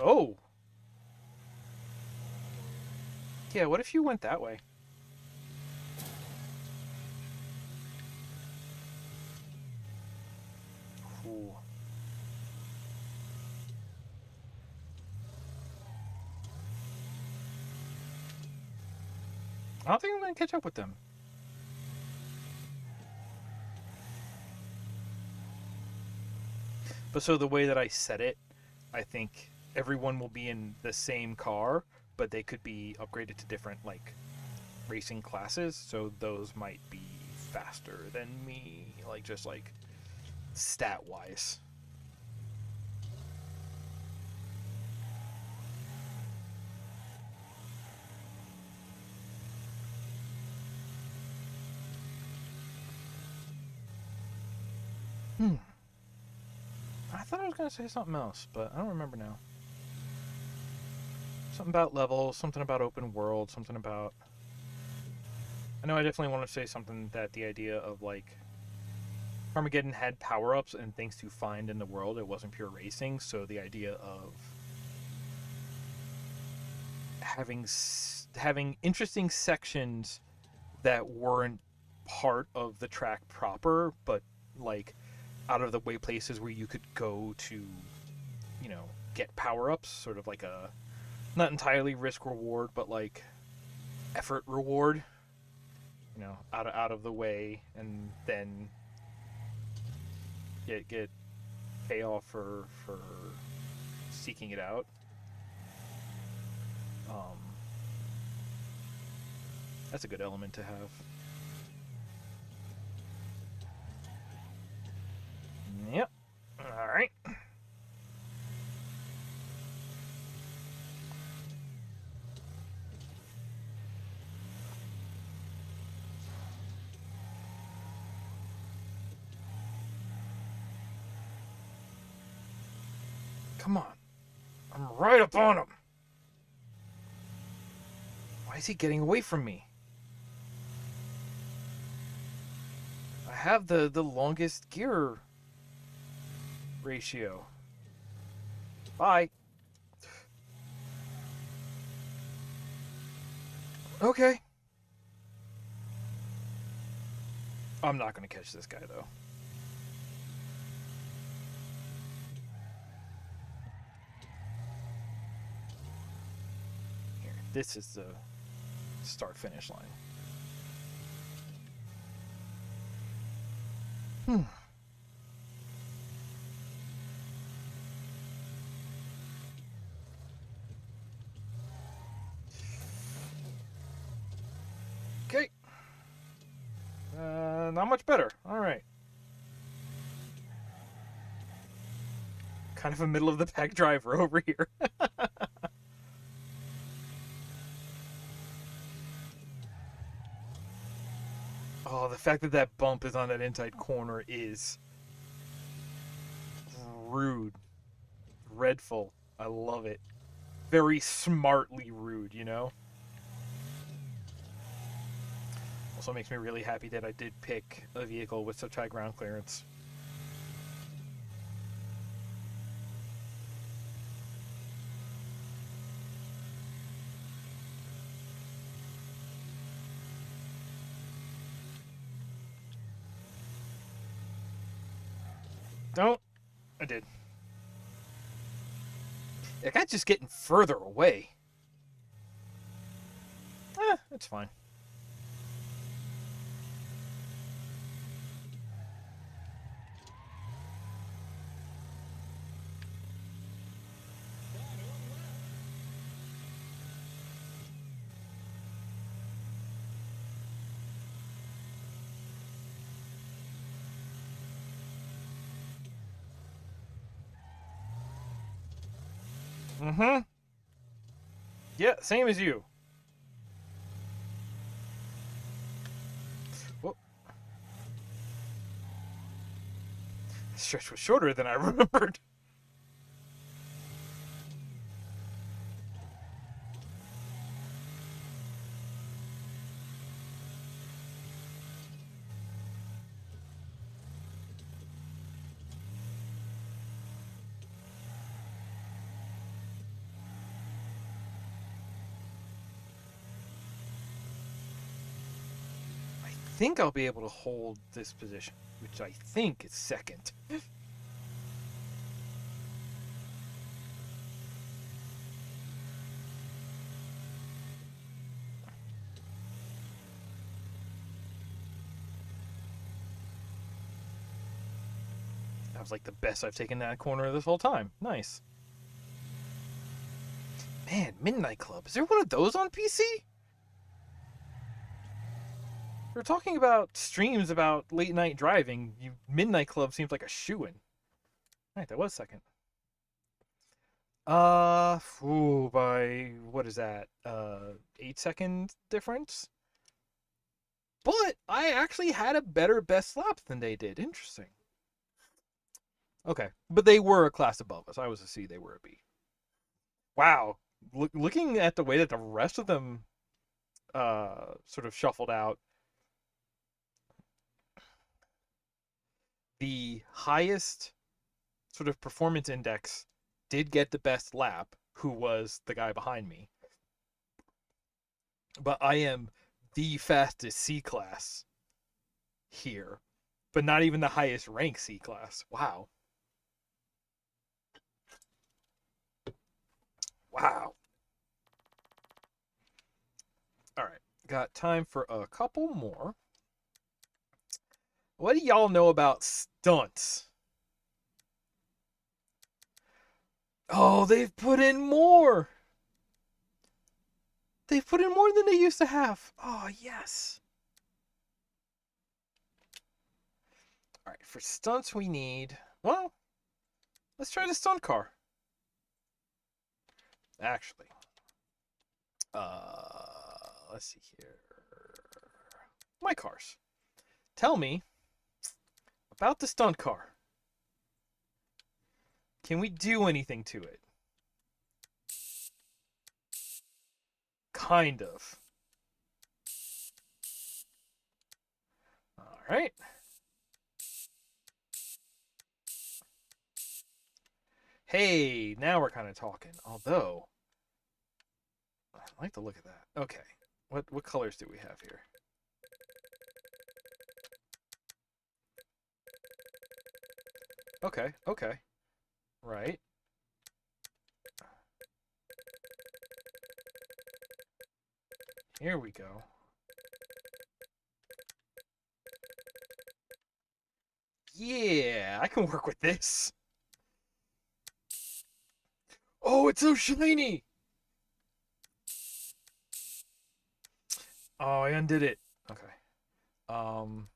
Speaker 1: Oh, yeah. What if you went that way? Ooh. I don't think I'm gonna catch up with them. But so the way that I set it, I think everyone will be in the same car, but they could be upgraded to different like racing classes. So those might be faster than me, like just like stat wise. Hmm. I thought I was gonna say something else, but I don't remember now. Something about levels, something about open world, something about. I know I definitely want to say something that the idea of like Armageddon had power ups and things to find in the world. It wasn't pure racing, so the idea of having interesting sections that weren't part of the track proper, but like out of the way places where you could go to, you know, get power ups, sort of like a not entirely risk reward, but like effort reward, out of the way, and then get payoff for seeking it out. Um, that's a good element to have. Yep. All right. Come on. I'm right up on him. Why is he getting away from me? I have the longest gear ratio. Bye. Okay. I'm not going to catch this guy, though. Here, this is the start-finish line. Hmm. Okay. Not much better. All right. Kind of a middle of the pack driver over here. Oh, the fact that that bump is on that inside corner is rude, dreadful. I love it. Very smartly rude, you know? Also makes me really happy that I did pick a vehicle with such high ground clearance. Don't. I did. That guy's just getting further away. It's fine. Mm-hmm. Yeah, same as you. Whoop. The stretch was shorter than I remembered. I think I'll be able to hold this position, which I think is second. That was like the best I've taken that corner this whole time. Nice. Man, Midnight Club. Is there one of those on PC? We're talking about streams about late night driving. Midnight Club seems like a shoo-in. Right, that was second. By what is that? 8 second difference. But I actually had a better best lap than they did. Interesting. Okay, but they were a class above us. I was a C. They were a B. Wow. Looking at the way that the rest of them sort of shuffled out, the highest sort of performance index did get the best lap, who was the guy behind me. But I am the fastest C class here, but not even the highest rank C class. Wow. Wow. All right. Got time for a couple more. What do y'all know about stunts? Oh, they've put in more. They've put in more than they used to have. Oh, yes. All right, for stunts we need, well, let's try the stunt car. Actually, let's see here. My cars. Tell me about the stunt car. Can we do anything to it? Kind of. All right. Hey, now we're kind of talking. Although, I like the look of that. Okay. What colors do we have here? Okay, okay. Right. Here we go. Yeah, I can work with this. Oh, it's so shiny. Oh, I undid it. Okay. Um,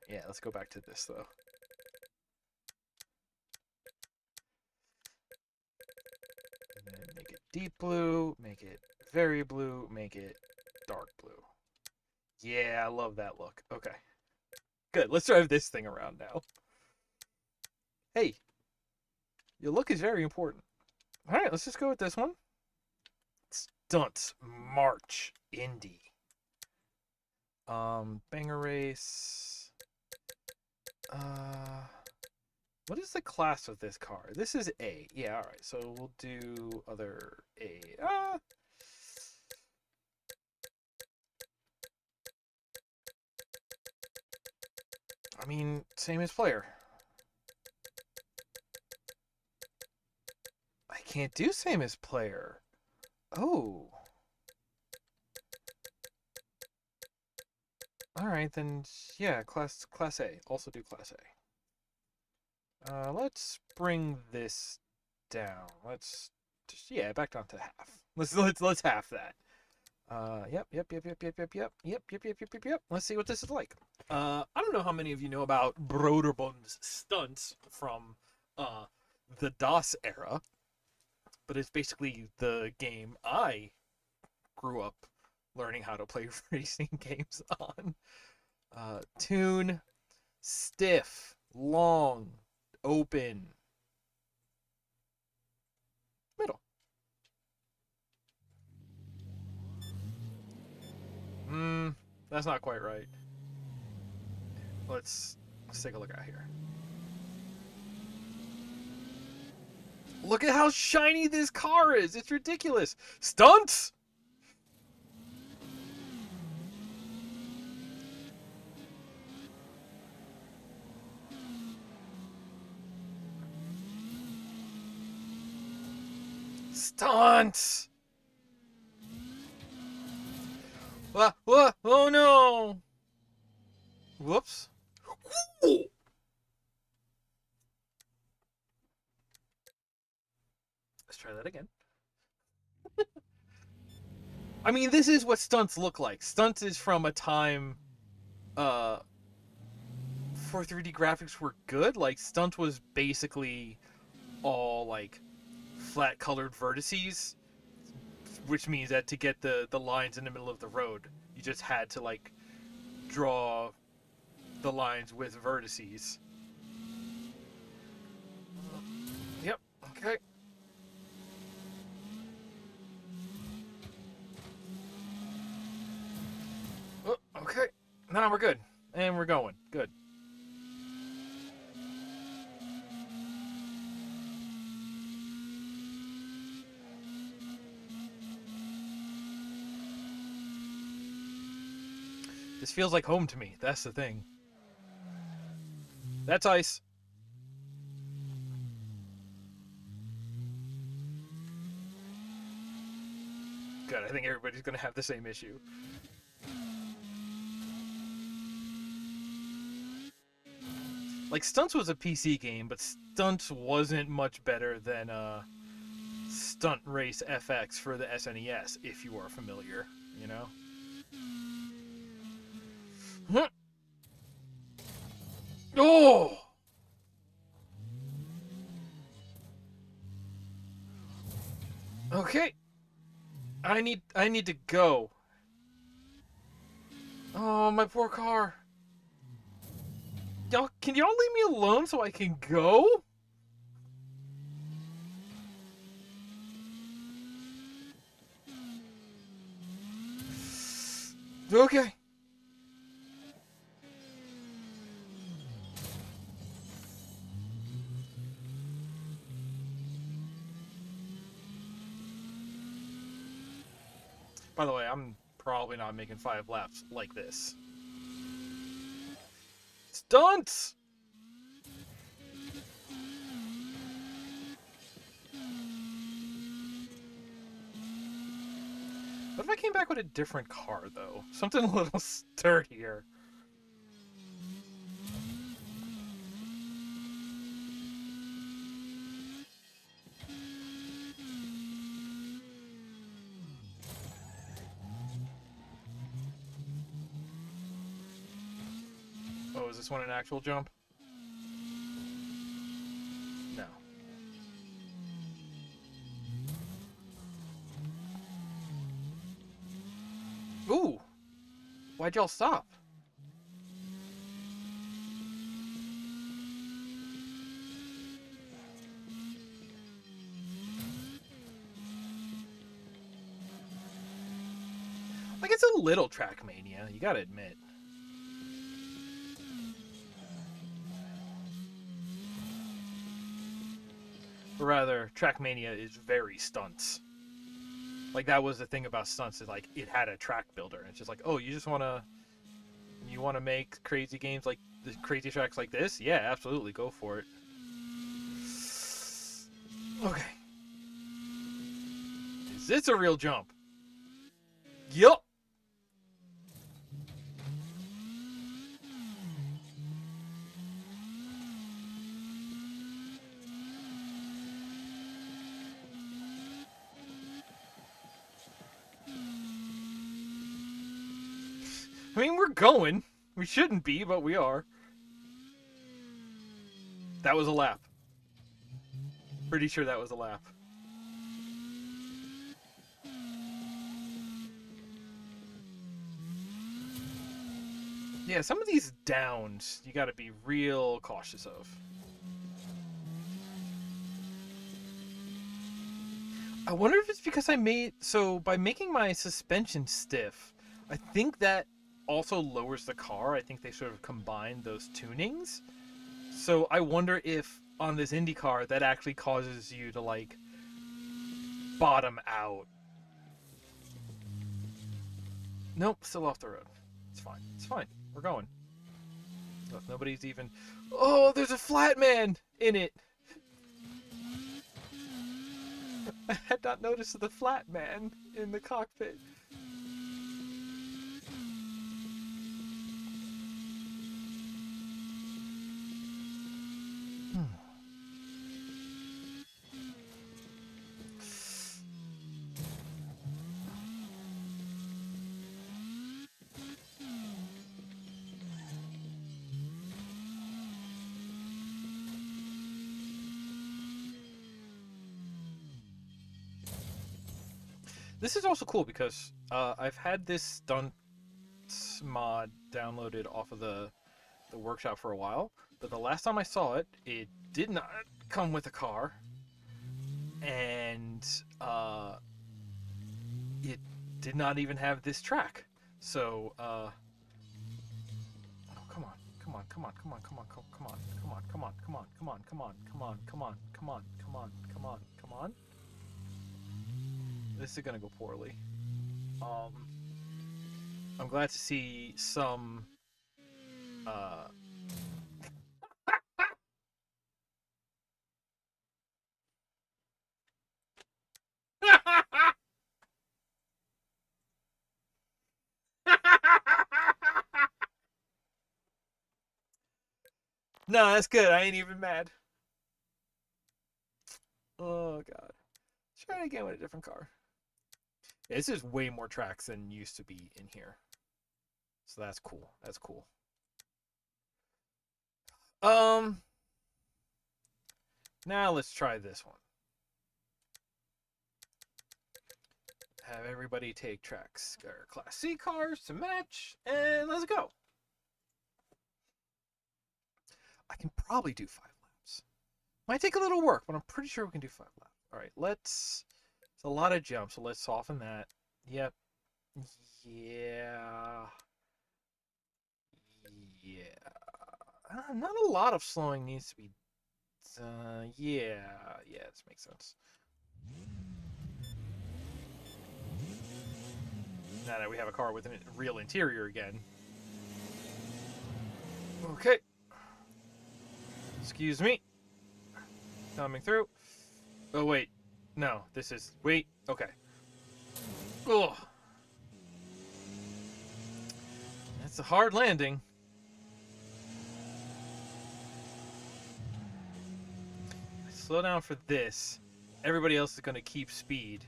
Speaker 1: yeah, let's go back to this though. And then make it deep blue, make it very blue, make it dark blue. Yeah, I love that look. Okay, good. Let's drive this thing around now. Hey, your look is very important. All right, let's just go with this one. Stunts March Indy. Banger race. Uh, what is the class of this car? This is A. Yeah, all right. So we'll do other A. I mean, same as player. I can't do same as player. Oh. All right, then yeah, class A. Also do class A. Let's bring this down. Let's just yeah, back down to half. Let's half that. Yep. Let's see what this is like. I don't know how many of you know about Broderbund's stunts from the DOS era, but it's basically the game I grew up learning how to play racing games on. Tune, stiff, long, open, middle. That's not quite right. Let's take a look out here. Look at how shiny this car is. It's ridiculous. Stunts. Stunts. What? Oh no. Whoops. Ooh. Let's try that again. I mean, this is what stunts look like. Stunts is from a time uh before 3D graphics were good. Like stunt was basically all like flat colored vertices, which means that to get the lines in the middle of the road, you just had to like draw the lines with vertices. Yep. Okay. Oh, okay. Now we're good. And we're going. Good. This feels like home to me. That's the thing. That's ice. Good. I think everybody's going to have the same issue. Like, Stunts was a PC game, but Stunts wasn't much better than Stunt Race FX for the SNES, if you are familiar, you know? Huh. Oh! Okay. I need to go. Oh, my poor car. Y'all, can y'all leave me alone so I can go? Okay. By the way, I'm probably not making 5 laps like this. Stunts! What if I came back with a different car, though? Something a little sturdier. Oh, is this one an actual jump? No. Ooh! Why'd y'all stop? Like, it's a little Trackmania, you gotta admit. Or rather, Trackmania is very stunts. Like, that was the thing about stunts, is like, it had a track builder. And it's just like, oh, you wanna make crazy games like, the crazy tracks like this? Yeah, absolutely, go for it. Okay. Is this a real jump? Yup! I mean, we're going. We shouldn't be, but we are. That was a lap. Pretty sure that was a lap. Yeah, some of these downs you gotta be real cautious of. I wonder if it's because by making my suspension stiff, I think that also lowers the car. I think they sort of combine those tunings. So I wonder if on this Indy car that actually causes you to like bottom out. Nope, still off the road. It's fine. It's fine. We're going. Look, nobody's even. Oh, there's a flat man in it. I had not noticed the flat man in the cockpit. This is also cool because I've had this stunt mod downloaded off of the workshop for a while, but the last time I saw it, it did not come with a car, and it did not even have this track. So, oh, come on, come on, come on, come on, come on, come on, come on, come on, come on, come on, come on, come on, come on, come on, come on, come on, come on. This is gonna go poorly. I'm glad to see some. Uh, no, that's good. I ain't even mad. Oh god. Try it again with a different car. Yeah, this is way more tracks than used to be in here. So that's cool. That's cool. Um Now let's try this one. Have everybody take tracks. Got our Class C cars to match, and let's go. I can probably do 5 laps. Might take a little work, but I'm pretty sure we can do 5 laps. All right, let's. It's a lot of jumps, so let's soften that. Yep. Yeah. Yeah. Not a lot of slowing needs to be. Yeah. Yeah, this makes sense. Now that we have a car with a real interior again. Okay. Excuse me. Coming through. Oh, wait. No, this is. Wait. Okay. Ugh. That's a hard landing. Slow down for this. Everybody else is going to keep speed,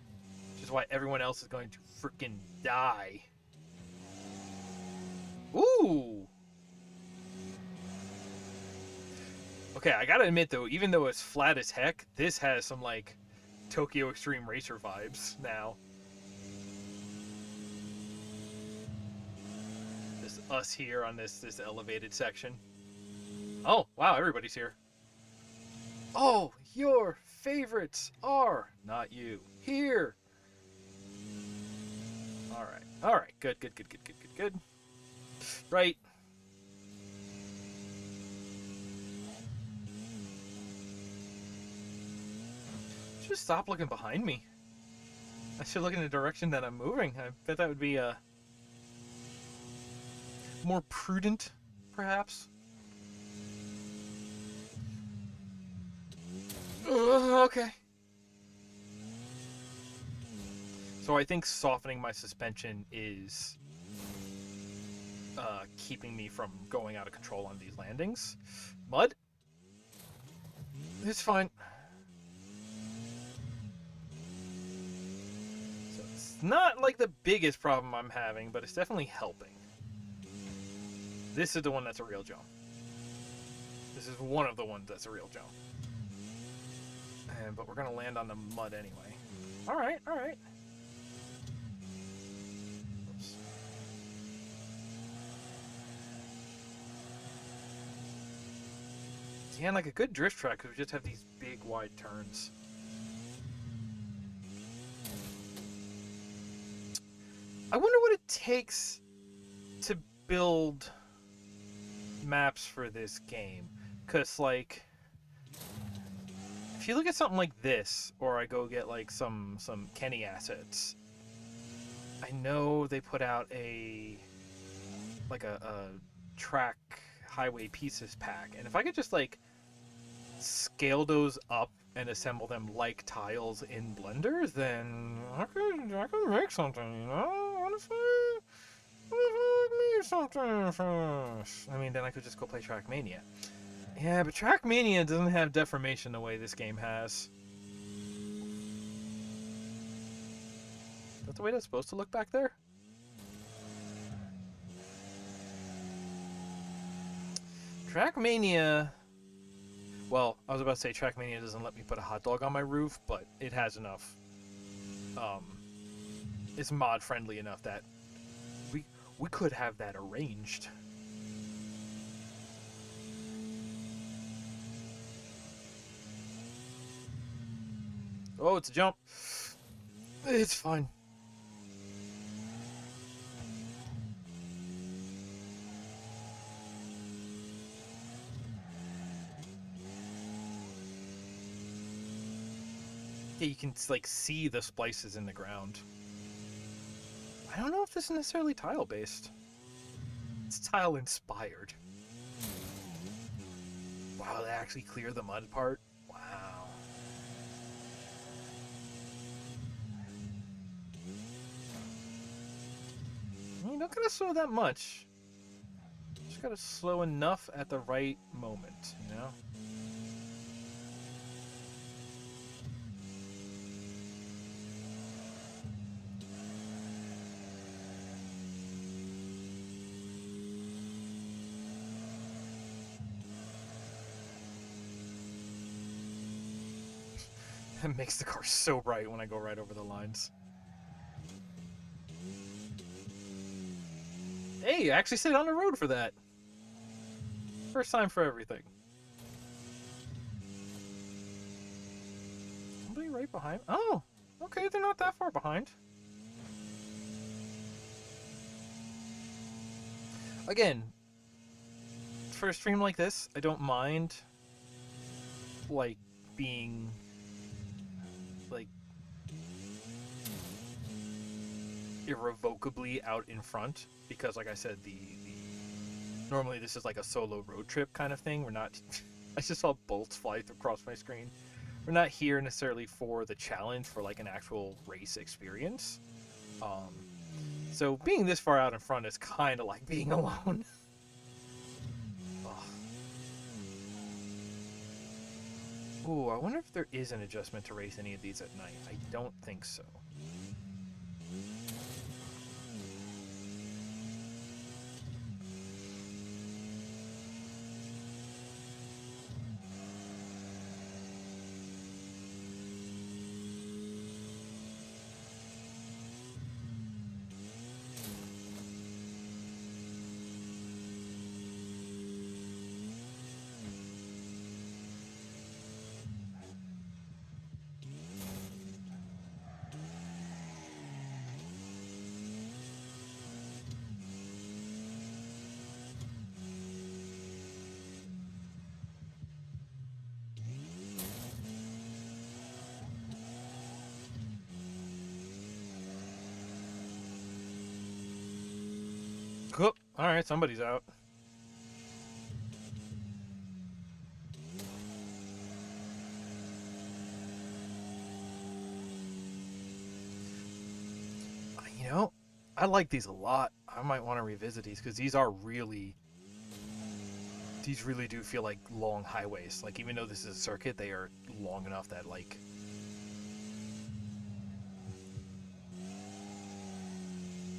Speaker 1: which is why everyone else is going to freaking die. Ooh! Okay, I gotta admit though, even though it's flat as heck, this has some like Tokyo Extreme Racer vibes now. Just us here on this elevated section. Oh, wow, everybody's here. Oh, your favorites are not you. Here. Alright. Alright. Good, good, good, good, good, good, good. Right. Just stop looking behind me. I should look in the direction that I'm moving. I bet that would be more prudent, perhaps. Okay. So I think softening my suspension is keeping me from going out of control on these landings. Mud? It's fine. So it's not like the biggest problem I'm having, but it's definitely helping. This is the one that's a real jump. This is one of the ones that's a real jump. But we're going to land on the mud anyway. Alright, alright. Yeah, and like a good drift track, because we just have these big, wide turns. I wonder what it takes to build maps for this game. Because, like, if you look at something like this, or I go get, like, some Kenny assets, I know they put out a track highway pieces pack. And if I could just, like, scale those up and assemble them like tiles in Blender, then I could make something, you know? What if I make something first? I mean, then I could just go play Trackmania. Yeah, but Trackmania doesn't have deformation the way this game has. Is that the way that's supposed to look back there? Trackmania... Well, I was about to say Trackmania doesn't let me put a hot dog on my roof, but it has enough. It's mod friendly enough that we could have that arranged. Oh, it's a jump. It's fine. Yeah, you can like see the splices in the ground. I don't know if this is necessarily tile based. It's tile inspired. Wow, they actually clear the mud part. Wow. You don't gotta slow that much. Just gotta slow enough at the right moment, you know? It makes the car so bright when I go right over the lines. Hey, I actually stayed on the road for that. First time for everything. Somebody right behind? Oh, okay, they're not that far behind. Again, for a stream like this, I don't mind, like, being, like, irrevocably out in front, because, like I said, normally this is like a solo road trip kind of thing. We're not... I just saw bolts fly across my screen. We're not here necessarily for the challenge, for, like, an actual race experience. So being this far out in front is kind of like being alone. Ooh, I wonder if there is an adjustment to race any of these at night. I don't think so. All right, somebody's out. You know, I like these a lot. I might want to revisit these because these really do feel like long highways. Like even though this is a circuit, they are long enough that like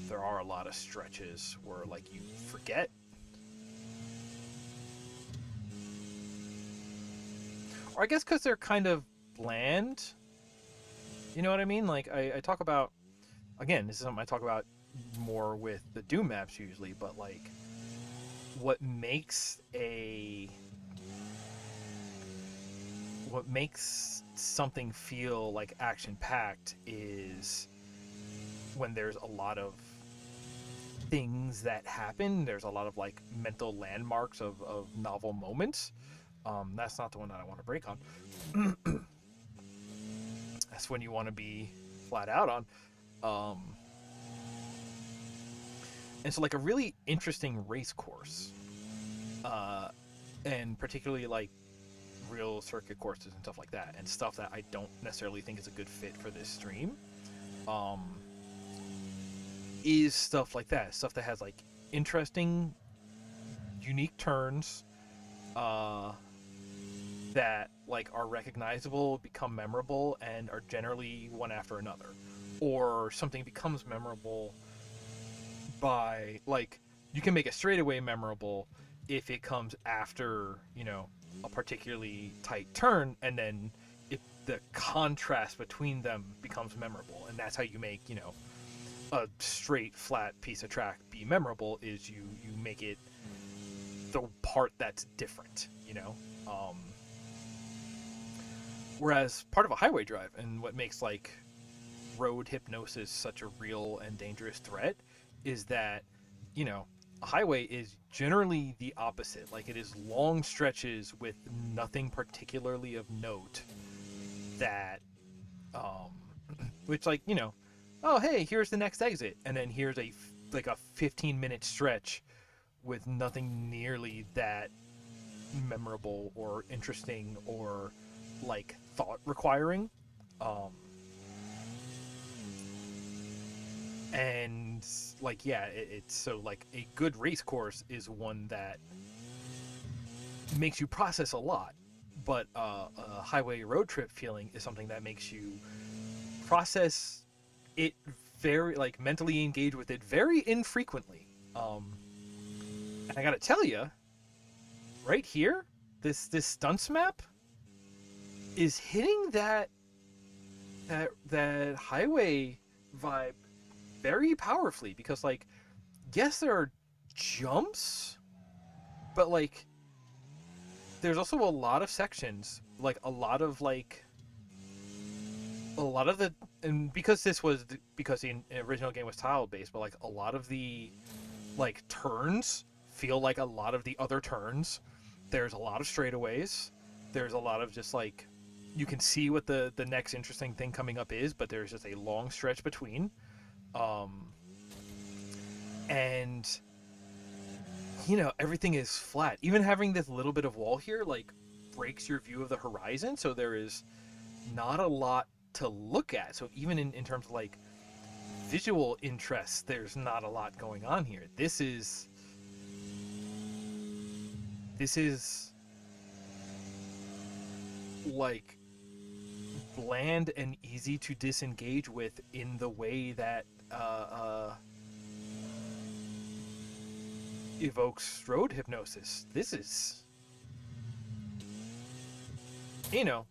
Speaker 1: there are a lot of stretches where like you forget. Or I guess because they're kind of bland. You know what I mean? Like I talk about again, this is something I talk about more with the Doom maps usually, but like what makes a what makes something feel like action packed is when there's a lot of things that happen. There's a lot of like mental landmarks of novel moments. That's not the one that I want to break on. That's when you want to be flat out on. Um, and so like a really interesting race course, uh, and particularly like real circuit courses and stuff like that, and stuff that I don't necessarily think is a good fit for this stream. Um, is stuff like that, stuff that has like interesting, unique turns, uh, that like are recognizable, become memorable, and are generally one after another, or something becomes memorable by like you can make a straightaway memorable if it comes after a particularly tight turn, and then if the contrast between them becomes memorable, and that's how you make a straight flat piece of track be memorable is you make it the part that's different, um, whereas part of a highway drive and what makes like road hypnosis such a real and dangerous threat is that a highway is generally the opposite. Like it is long stretches with nothing particularly of note that um which like oh hey, here's the next exit, and then here's like a 15-minute stretch with nothing nearly that memorable or interesting or like thought requiring. um and like yeah, it's so like a good race course is one that makes you process a lot, but a highway road trip feeling is something that makes you process it very like mentally engage with it very infrequently. And I gotta tell you, right here, this stunts map is hitting that highway vibe very powerfully because like yes, there are jumps, but like there's also a lot of sections, like a lot of the, and because because the original game was tile based, but like a lot of the like turns feel like a lot of the other turns. There's a lot of straightaways. There's a lot of just like you can see what the next interesting thing coming up is, but there's just a long stretch between. Um, and everything is flat. Even having this little bit of wall here like breaks your view of the horizon, so there is not a lot to look at. So even in terms of like visual interest, there's not a lot going on here. This is like bland and easy to disengage with in the way that evokes road hypnosis. This is,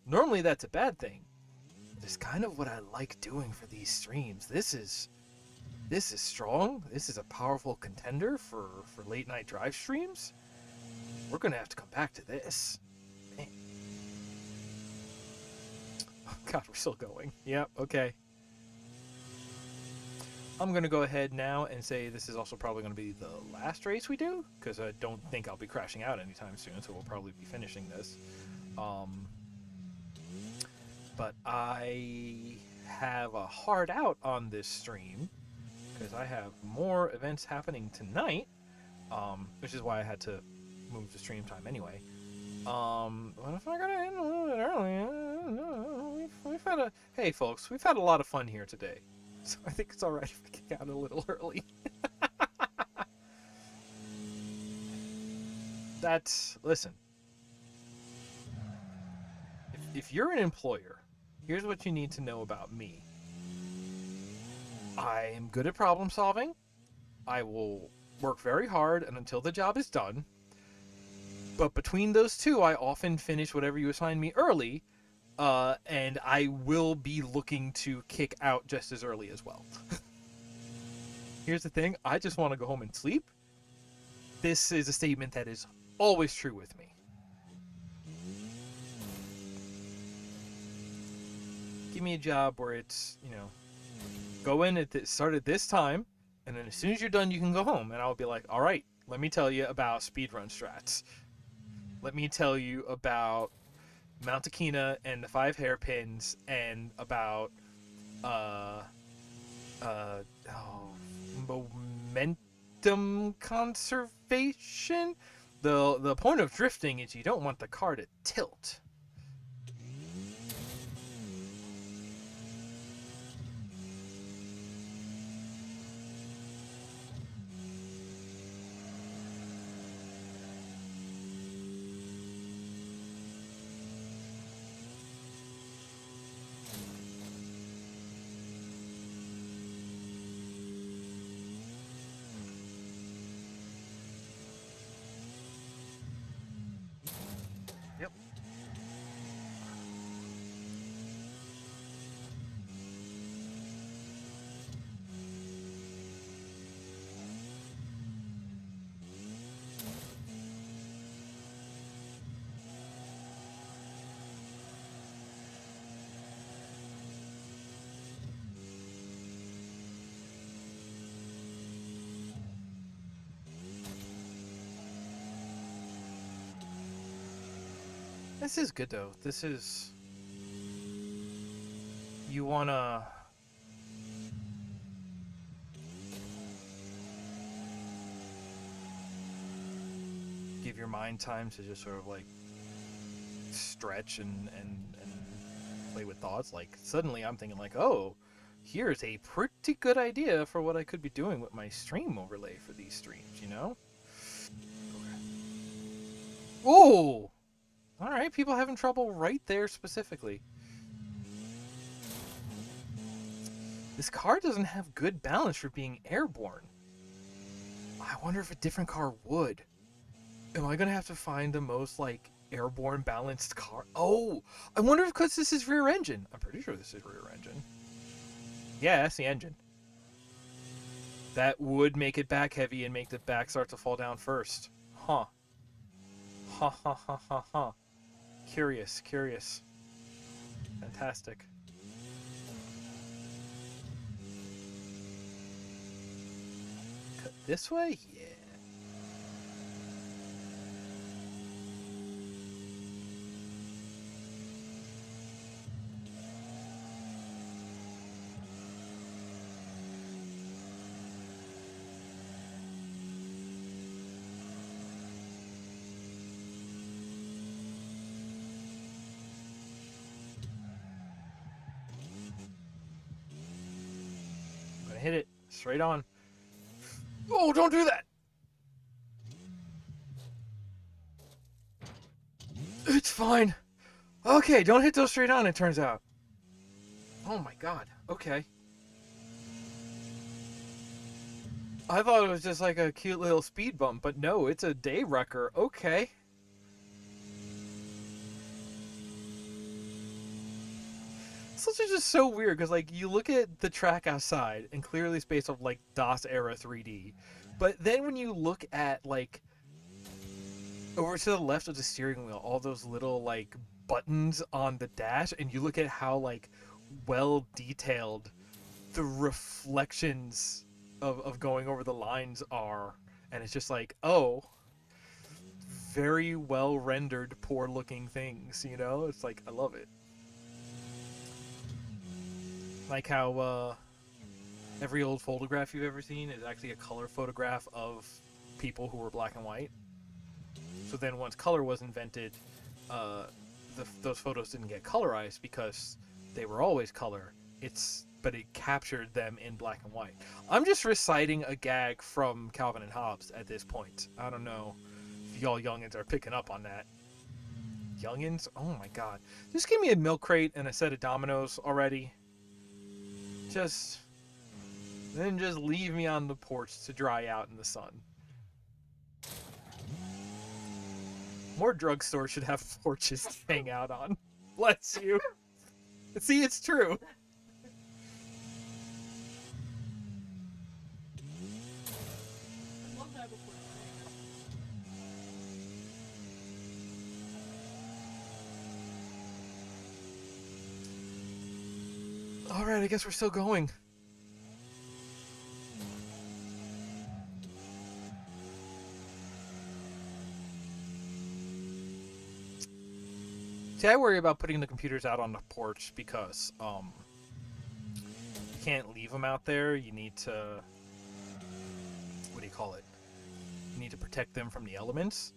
Speaker 1: normally that's a bad thing. It's kind of what I like doing for these streams. This is strong. This is a powerful contender for late night drive streams. We're gonna have to come back to this. Man. Oh God, we're still going. Yep. Okay. I'm gonna go ahead now and say this is also probably gonna be the last race we do because I don't think I'll be crashing out anytime soon. So we'll probably be finishing this. Um, but I have a hard out on this stream because I have more events happening tonight. which is why I had to move the stream time anyway. What if I gotta end a little bit early? We've had a hey folks, we've had a lot of fun here today, so I think it's all right if I kick out a little early. That's listen. If you're an employer, here's what you need to know about me. I am good at problem solving. I will work very hard and until the job is done. But between those two, I often finish whatever you assign me early, and I will be looking to kick out just as early as well. Here's the thing, I just want to go home and sleep. This is a statement that is always true with me. Give me a job where it's, go in start at this time, and then as soon as you're done, you can go home. And I'll be like, all right, let me tell you about speedrun strats. Let me tell you about Mount Akina and the 5 hairpins, and about momentum conservation. The point of drifting is you don't want the car to tilt. Yep. This is good though. This is you wanna give your mind time to just sort of like stretch and play with thoughts. Like suddenly I'm thinking like, oh, here's a pretty good idea for what I could be doing with my stream overlay for these streams, Okay. Oh, all right. People having trouble right there specifically. This car doesn't have good balance for being airborne. I wonder if a different car would. Am I gonna have to find the most like airborne balanced car? Oh, I wonder if because this is rear engine. I'm pretty sure this is rear engine. Yeah, that's the engine. That would make it back heavy and make the back start to fall down first. Huh. Ha ha ha ha ha. Curious, curious. Fantastic. Cut this way? Yeah. I'm gonna hit it straight on. Oh, don't do that! It's fine. Okay, don't hit those straight on, it turns out. Oh my god. Okay. I thought it was just like a cute little speed bump, but no, it's a day wrecker. Okay. Such is just so weird because like you look at the track outside and clearly it's based off like DOS era 3D, but then when you look at like over to the left of the steering wheel, all those little like buttons on the dash, and you look at how like well detailed the reflections of going over the lines are, and it's just like, oh, very well rendered, poor looking things. It's like I love it. Like how every old photograph you've ever seen is actually a color photograph of people who were black and white. So then once color was invented, uh, those photos didn't get colorized because they were always color. But it captured them in black and white. I'm just reciting a gag from Calvin and Hobbes at this point. I don't know if y'all youngins are picking up on that. Youngins? Oh my god. Just give me a milk crate and a set of dominoes already. Then just leave me on the porch to dry out in the sun. More drugstores should have porches to hang out on. Bless you. See, it's true. Alright, I guess we're still going. See, I worry about putting the computers out on the porch because you can't leave them out there. You need to, what do you call it? You need to protect them from the elements.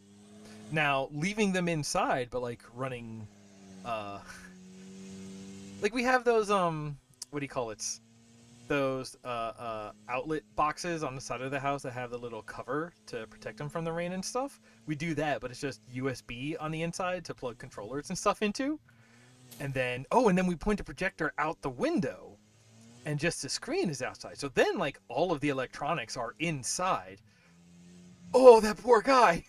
Speaker 1: Now, leaving them inside, but like running, like we have those what do you call it? Those outlet boxes on the side of the house that have the little cover to protect them from the rain and stuff. We do that, but it's just USB on the inside to plug controllers and stuff into. And then we point the projector out the window, and just the screen is outside. So then like all of the electronics are inside. Oh, that poor guy.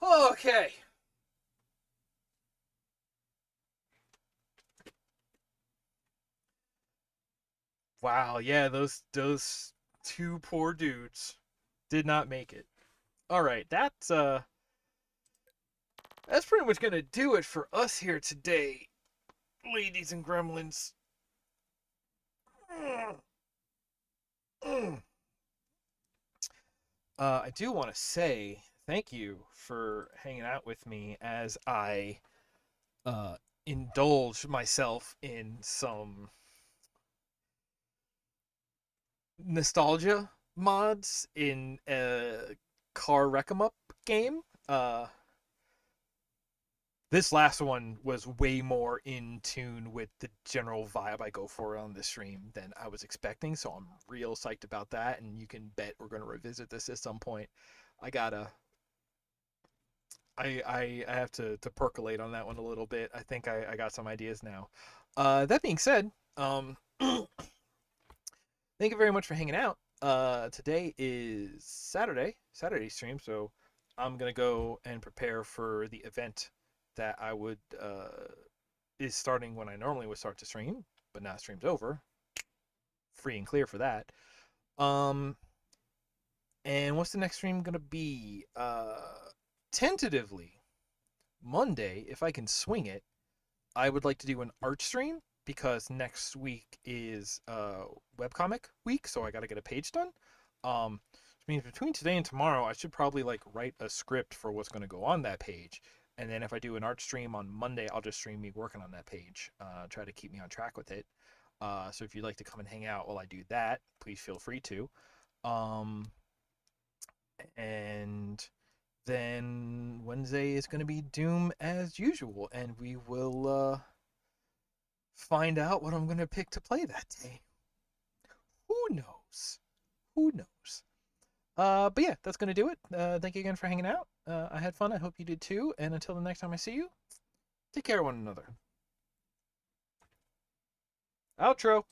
Speaker 1: Okay. Wow, yeah, those two poor dudes did not make it. All right, that's pretty much gonna do it for us here today, ladies and gremlins. I do want to say thank you for hanging out with me as I indulge myself in some nostalgia mods in a car wreck 'em up game. This last one was way more in tune with the general vibe I go for on this stream than I was expecting, so I'm real psyched about that, and you can bet we're going to revisit this at some point. I gotta I have to percolate on that one a little bit. I think I got some ideas now. That being said, thank you very much for hanging out. Today is Saturday stream, so I'm gonna go and prepare for the event that I would is starting when I normally would start to stream, but now stream's over. Free and clear for that. And what's the next stream gonna be? Tentatively Monday, if I can swing it, I would like to do an art stream because next week is webcomic week, so I got to get a page done. Which means between today and tomorrow, I should probably like write a script for what's going to go on that page. And then if I do an art stream on Monday, I'll just stream me working on that page. Try to keep me on track with it. So if you'd like to come and hang out while I do that, please feel free to. And then Wednesday is going to be Doom as usual, and we will find out what I'm going to pick to play that day. Who knows? Who knows? But yeah, that's going to do it. Thank you again for hanging out. I had fun. I hope you did too. And until the next time I see you, take care of one another. Outro.